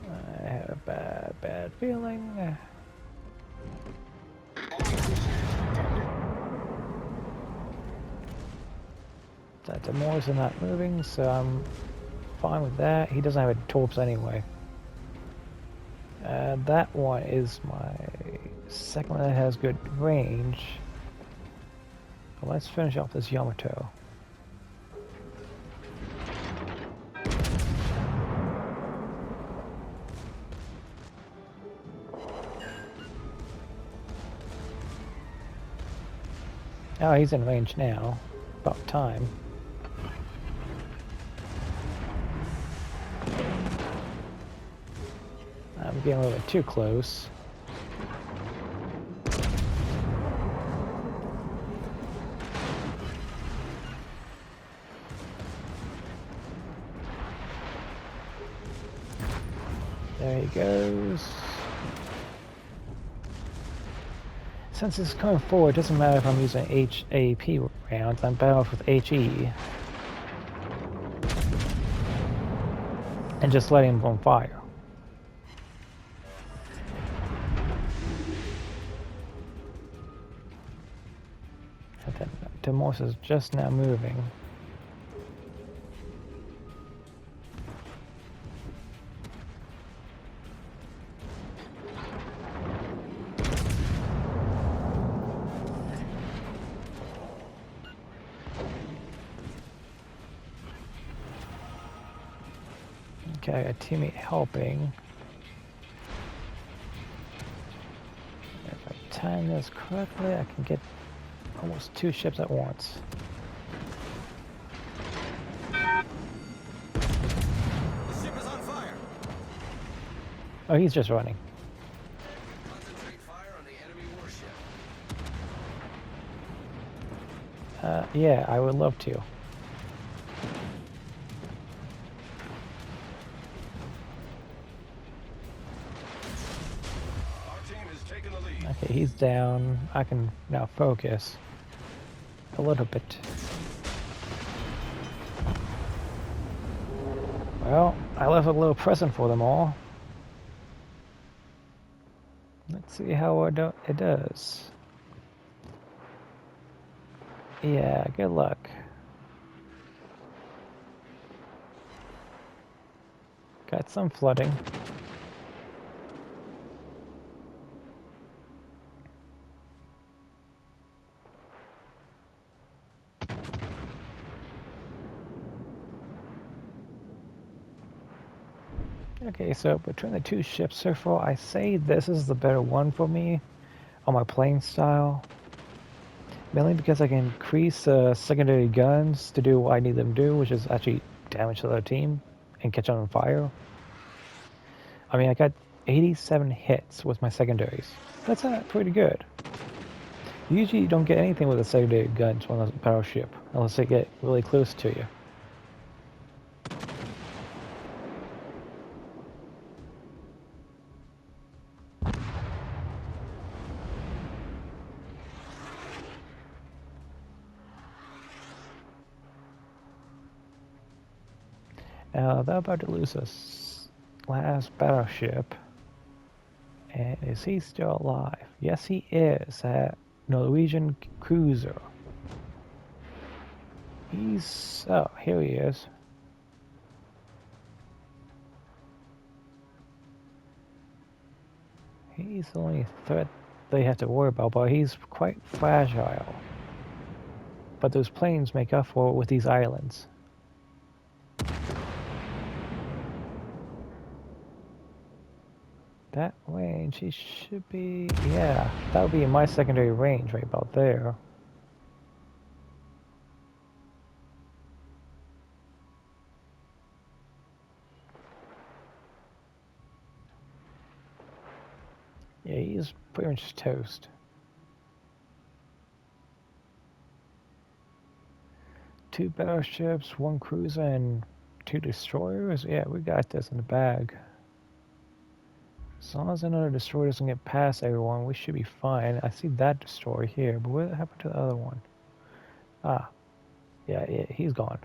A: I have a bad feeling. That the Moors are not moving, so I'm fine with that. He doesn't have any torps anyway. That one is my second one that has good range. Well, let's finish off this Yamato. Oh, he's in range now. About time. I'm getting a little bit too close. There he goes. Since it's coming forward, it doesn't matter if I'm using HAP rounds, I'm better off with HE. And just letting him on fire. And then Demorse is just now moving. Okay, a teammate helping. If I time this correctly, I can get almost 2 ships at once.
B: The ship is on fire.
A: Oh, he's just running.
B: Concentrate fire on the enemy warship.
A: Yeah, I would love to.
C: Our team has taken the lead.
A: Okay, he's down. I can now focus a little bit. Well, I left a little present for them all. Let's see how it does. Yeah, good luck. Got some flooding. Okay, so between the 2 ships so far, I say this is the better one for me on my playing style. Mainly because I can increase secondary guns to do what I need them to do, which is actually damage to the other team and catch on fire. I mean, I got 87 hits with my secondaries. That's pretty good. Usually you don't get anything with the secondary guns on a battleship, unless they get really close to you. Now, they're about to lose this last battleship. And is he still alive? Yes, he is. That Norwegian cruiser. He's... oh, here he is. He's the only threat they have to worry about, but he's quite fragile. But those planes make up for it with these islands. That range, he should be... yeah, that would be my secondary range right about there. Yeah, he's pretty much toast. Two battleships, 1 cruiser, and 2 destroyers? Yeah, we got this in the bag. As long as another destroyer doesn't get past everyone, we should be fine. I see that destroyer here, but what happened to the other one? Ah, yeah, he's gone.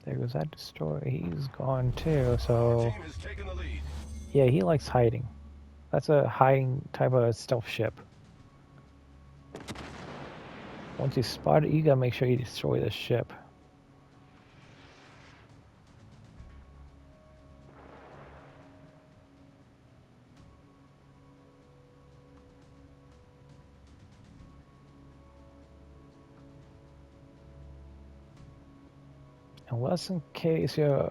A: There goes that destroyer. He's gone too, so...
C: Team has taken the lead.
A: Yeah, he likes hiding. That's a hiding type of stealth ship. Once you spot it, you gotta make sure you destroy this ship. Unless in case you're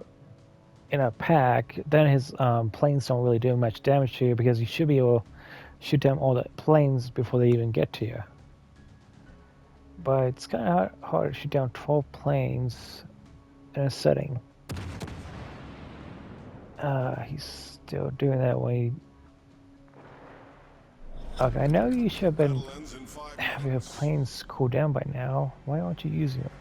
A: in a pack, then his planes don't really do much damage to you because you should be able to shoot down all the planes before they even get to you. But it's kind of hard to shoot down 12 planes in a setting. He's still doing that when he... Okay, I know you should have been
C: Battle ends in 5
A: having your
C: minutes.
A: planes cool down by now. Why aren't you using them?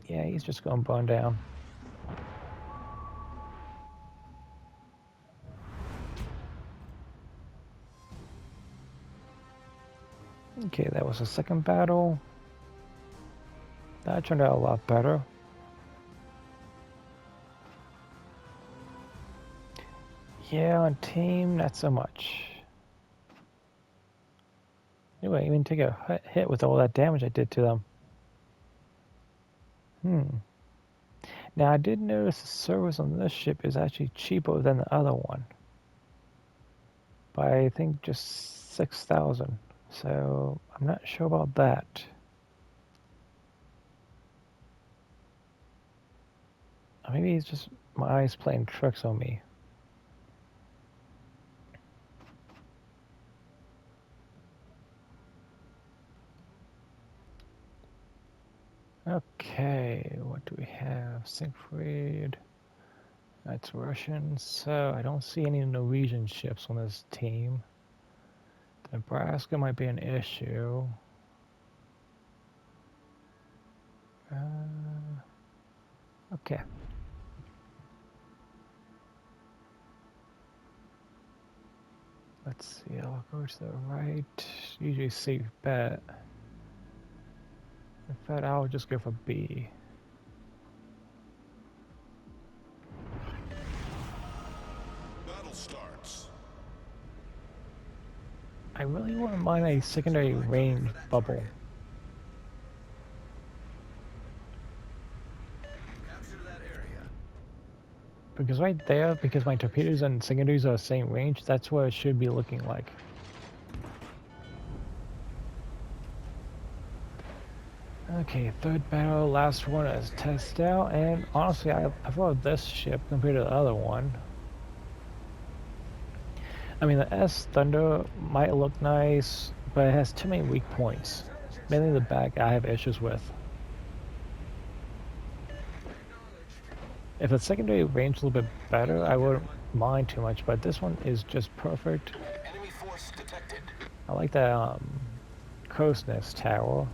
A: Yeah, he's just going to burn down. Okay, that was the second battle. That turned out a lot better. Yeah, on team, not so much. Anyway, I even take a hit with all that damage I did to them. Now, I did notice the service on this ship is actually cheaper than the other one. By, I think, just 6,000. So, I'm not sure about that. Or maybe it's just my eyes playing tricks on me. Okay, what do we have? Siegfried. That's Russian. So I don't see any Norwegian ships on this team. Nebraska might be an issue. Okay. Let's see, I'll go to the right. Usually safe bet. In fact, I'll just go for B.
C: Battle starts.
A: I really wouldn't mind a secondary range bubble.
B: Capture that area.
A: Because right there, because my torpedoes and secondaries are the same range, that's what it should be looking like. Okay, third battle, last one is test out, and honestly, I love this ship compared to the other one. I mean, the S Thunder might look nice, but it has too many weak points. Mainly the back I have issues with. If the secondary range is a little bit better, I wouldn't mind too much, but this one is just perfect.
C: Enemy force detected.
A: I like that crow's nest tower.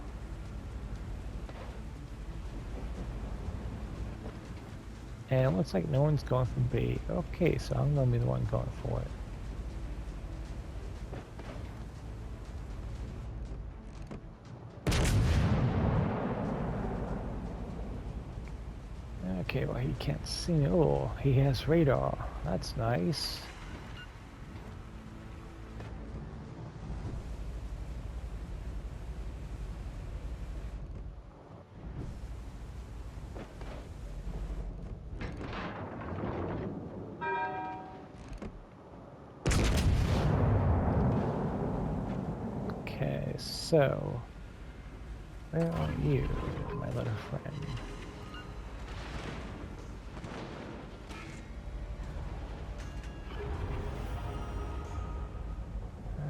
A: And it looks like no one's going for B. Okay, so I'm going to be the one going for it. Okay, well he can't see me. Oh, he has radar. That's nice. Okay, so where are you, my little friend?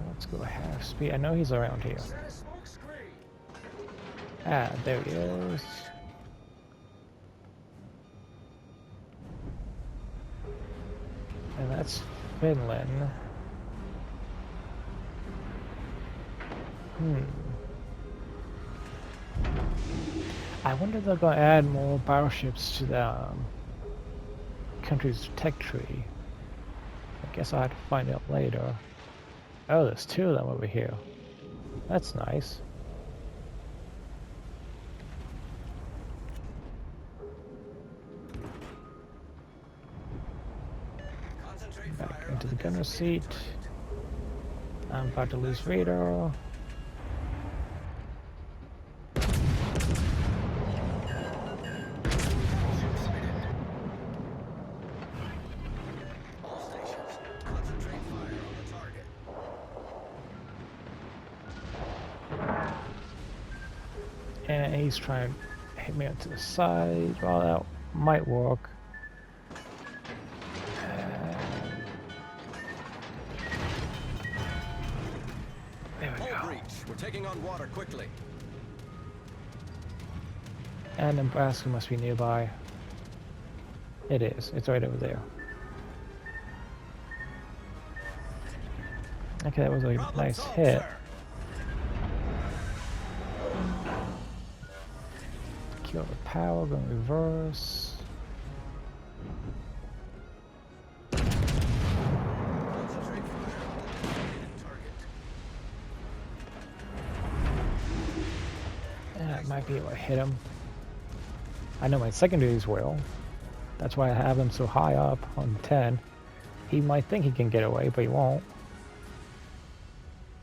A: Let's go half speed. I know he's around here. Ah, there he is. That's Finland. I wonder if they're going to add more battleships to the country's tech tree. I guess I'll have to find out later. Oh, there's two of them over here. That's nice. Back into the gunner seat. I'm about to lose radar. And he's trying to hit me onto the side. Well, that might work. There we go.
B: Breach. We're taking on water quickly.
A: And Nebraska must be nearby. It is. It's right over there. Okay, that was a nice hit.
B: Sir.
A: Kill the power, going reverse.
B: Concentrate fire on the designated target.
A: That might be able to hit him. I know my secondaries will. That's why I have him so high up on 10. He might think he can get away, but he won't.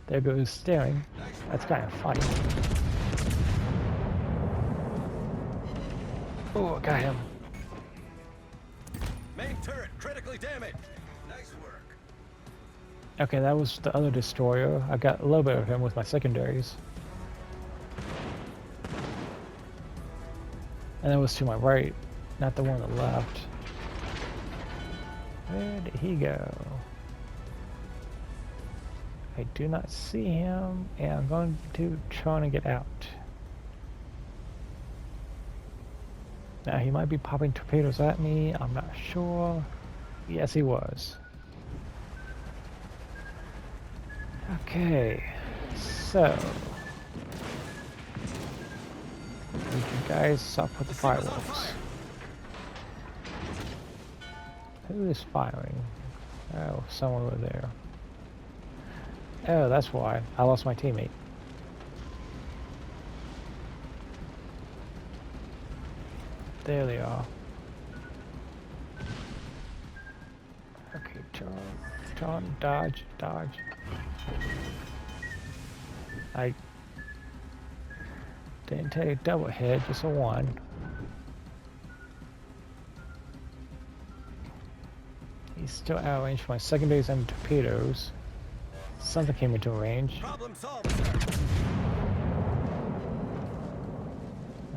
A: There goes steering. That's kind of funny. Oh, I got him.
B: Main turret critically damaged. Nice work.
A: Okay, that was the other destroyer. I got a little bit of him with my secondaries. And that was to my right, not the one on the left. Where did he go? I do not see him, and I'm going to try to get out. Now, he might be popping torpedoes at me, I'm not sure. Yes, he was. Okay, so... you guys stop with the fireworks. Who is firing? Oh, someone over there. Oh, that's why. I lost my teammate. There they are. Okay, John, dodge. I didn't take a double hit, just a one. He's still out of range for my secondaries and torpedoes. Something came into range.
B: Problem solved, sir.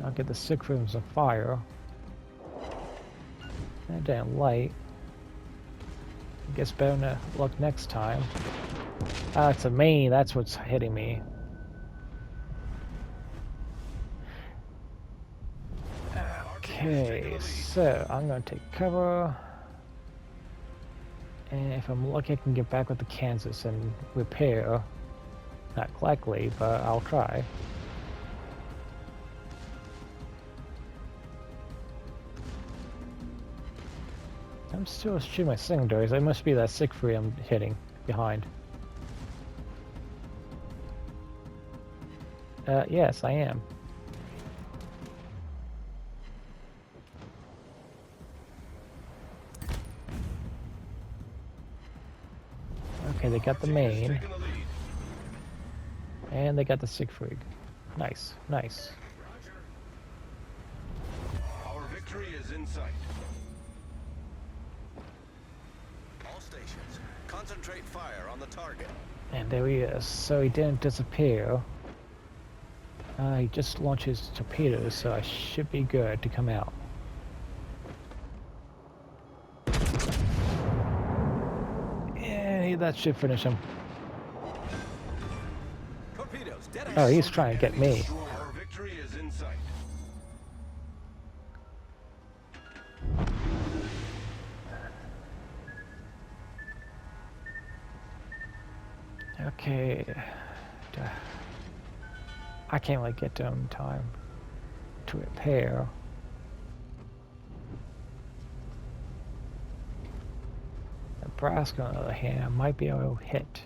A: I'll get the sick rooms of fire. That damn light. Gets better than luck next time. Ah, it's a main, that's what's hitting me. Okay, so I'm gonna take cover. And if I'm lucky I can get back with the Kansas and repair. Not likely, but I'll try. I'm still shooting my secondaries. It must be that Siegfried I'm hitting behind. Yes, I am. Okay, they got the main. And they got the Siegfried. Nice, nice.
C: Our victory is in sight.
B: All stations, concentrate fire on the target.
A: And there he is. So he didn't disappear. He just launched his torpedoes, so I should be good to come out. And that should finish him.
B: Torpedoes, dead ahead.
A: Oh, he's trying to get me.
C: Our victory is in sight.
A: Okay. I can't really get to them in time to repair. Nebraska, on the other hand, I might be able to hit.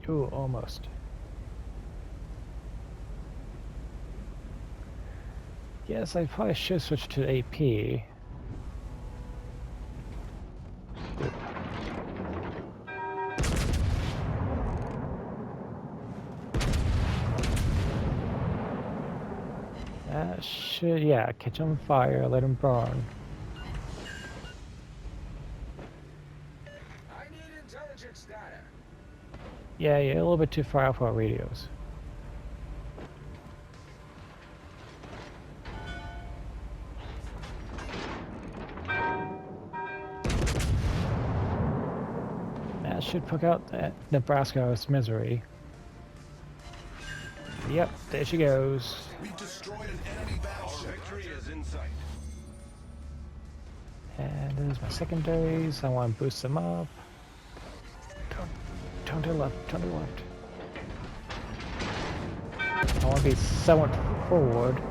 A: Ooh, almost. Yes, I probably should switch to AP. That should, yeah, catch on fire, let him burn.
B: I need intelligence data.
A: Yeah, a little bit too far out for our radios. That should put out that Nebraska's misery. Yep, there she goes.
C: We've destroyed an enemy battleship. Our victory is in sight.
A: And there's my secondaries. I want to boost them up. Turn to the left, turn to the left. I want to be somewhat forward.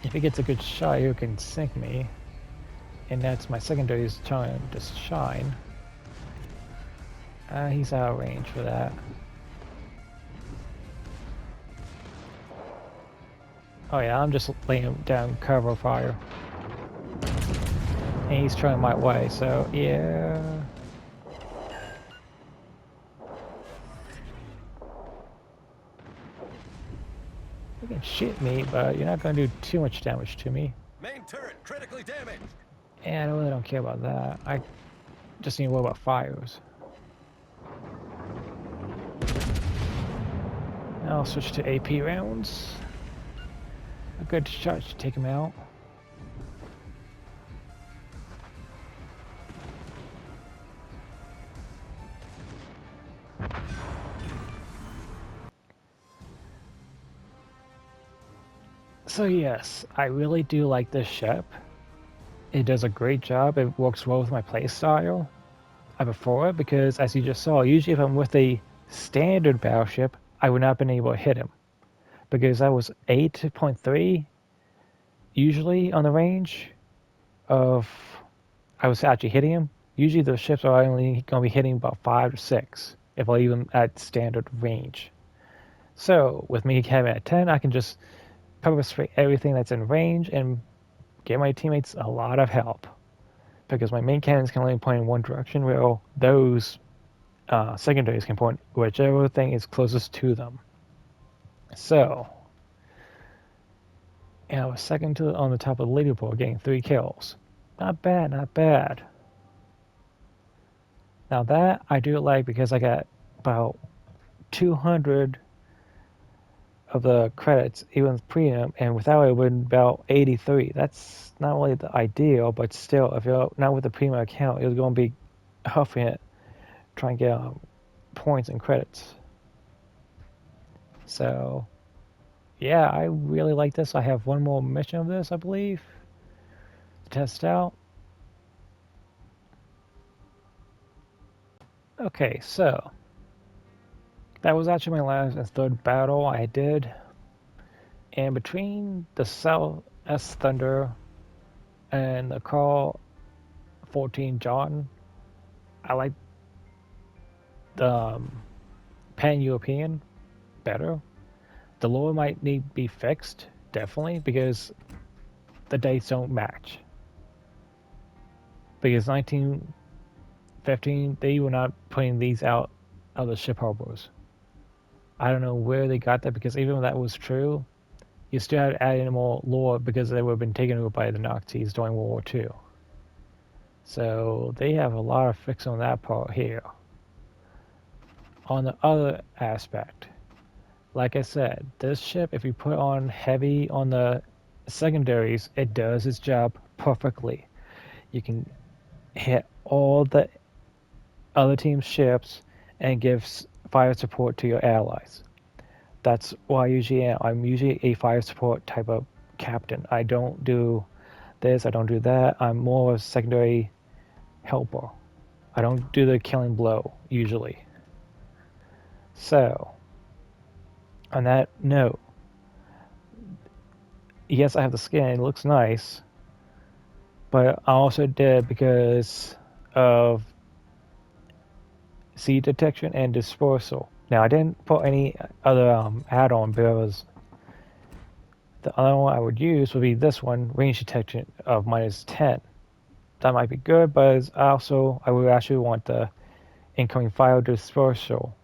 A: If he gets a good shot, he can sink me. And that's my secondaries trying to shine. He's out of range for that. Oh yeah, I'm just laying down cover fire. And he's trying my way, so yeah. You can shoot me, but you're not going to do too much damage to me.
B: Main turret critically damaged.
A: And I really don't care about that. I just need to worry about fires. Now I'll switch to AP rounds. A good shot should take him out. So yes, I really do like this ship. It does a great job. It works well with my playstyle. I prefer it because, as you just saw, usually if I'm with a standard battleship, I would not have been able to hit him. Because I was 8.3 usually on the range of I was actually hitting him. Usually the ships are only going to be hitting about 5 or 6 if I even at standard range. So with me having a 10, I can just pepper spray everything that's in range and give my teammates a lot of help. Because my main cannons can only point in one direction, while those secondaries can point whichever thing is closest to them. So, and I was second to on the top of the leaderboard, getting 3 kills. Not bad, not bad. Now that I do like because I got about 200 of the credits, even with premium, and without it would have been about 83. That's not really the ideal, but still, if you're not with the premium account, you're going to be huffing it, trying to get points and credits. So, yeah, I really like this. I have one more mission of this, I believe, to test out. Okay, so that was actually my last and third battle I did. And between the South S Thunder and the Karl XIV Johan, I like the Pan-European better. The lore might need to be fixed, definitely, because the dates don't match. Because 1915, they were not putting these out of the ship harbors. I don't know where they got that, because even if that was true, you still had to add in more lore because they would have been taken over by the Nazis during World War II. So they have a lot of fix on that part here. On the other aspect, like I said, this ship, if you put on heavy on the secondaries, it does its job perfectly. You can hit all the other team's ships and give fire support to your allies. That's what I usually am. I'm usually a fire support type of captain. I don't do this, I don't do that. I'm more of a secondary helper. I don't do the killing blow, usually. So, on that note, yes, I have the skin, it looks nice, but I also did because of seed detection and dispersal. Now, I didn't put any other add-on because the other one I would use would be this one, range detection of -10. That might be good, but I would actually want the incoming fire dispersal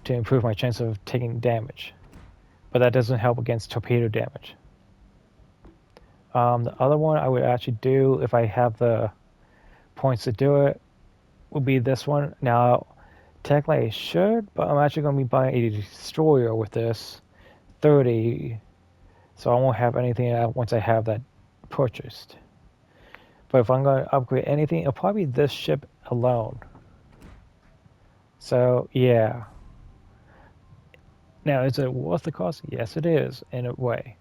A: to improve my chance of taking damage. But that doesn't help against torpedo damage. The other one I would actually do if I have the points to do it would be this one. Now, technically I should, but I'm actually going to be buying a destroyer with this 30, so I won't have anything once I have that purchased. But if I'm going to upgrade anything, it'll probably be this ship alone. So, yeah. Now, is it worth the cost? Yes, it is, in a way.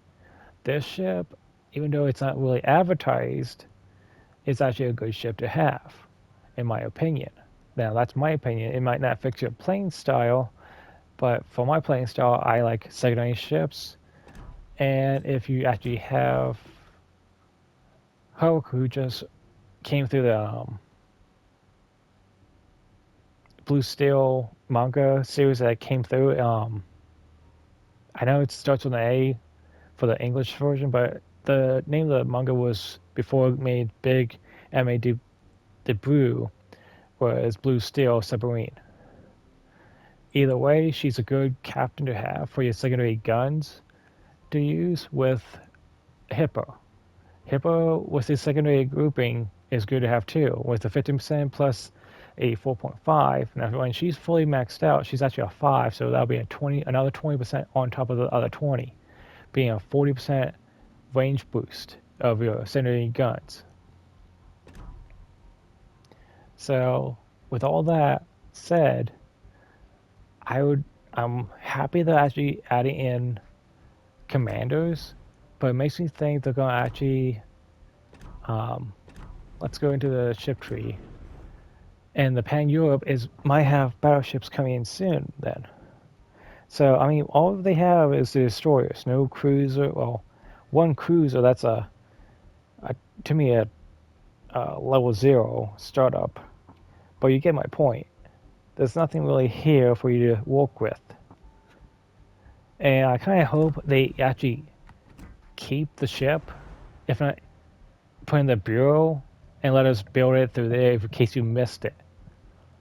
A: This ship, even though it's not really advertised, is actually a good ship to have, in my opinion. Now, that's my opinion. It might not fit your playing style, but for my playing style, I like secondary ships. And if you actually have Hulk, who just came through the Blue Steel manga series that came through, I know it starts with an A for the English version, but the name of the manga was before it made big anime debut was Blue Steel Submarine. Either way, she's a good captain to have for your secondary guns to use with Hippo. Hippo with his secondary grouping is good to have too, with the 15% plus a 4.5. Now when she's fully maxed out, she's actually a 5, so that'll be another 20% on top of the other 20, being a 40% range boost of your secondary guns. So with all that said, I'm happy they're actually adding in commanders, but it makes me think they're gonna actually let's go into the ship tree. And the Pan-Europe might have battleships coming in soon then. So I mean all they have is the destroyers, no cruiser. Well, one cruiser that's to me a level 0 startup. But you get my point. There's nothing really here for you to work with. And I kind of hope they actually keep the ship, if not put in the bureau, and let us build it through there in case you missed it.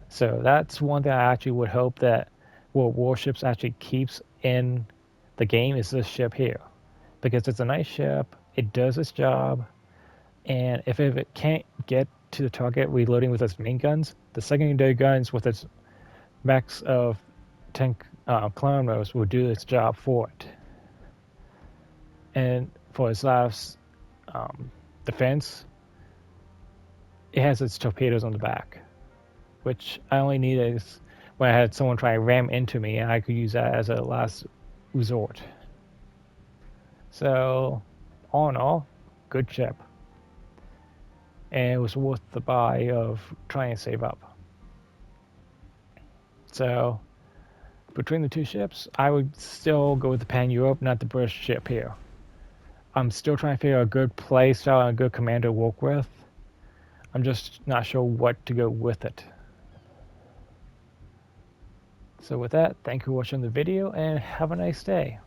A: So that's one thing I actually would hope that World Warships actually keeps in the game is this ship here. Because it's a nice ship, it does its job, and if it can't get to the target reloading with its main guns, the secondary guns with its max of 10 kilometers will do its job for it. And for its last defense, it has its torpedoes on the back, which I only needed when I had someone try to ram into me, and I could use that as a last resort. So, all in all, good ship. And it was worth the buy of trying to save up. So, between the two ships, I would still go with the Pan-Europe, not the British ship here. I'm still trying to figure out a good play style and a good commander to work with. I'm just not sure what to go with it. So with that, thank you for watching the video and have a nice day.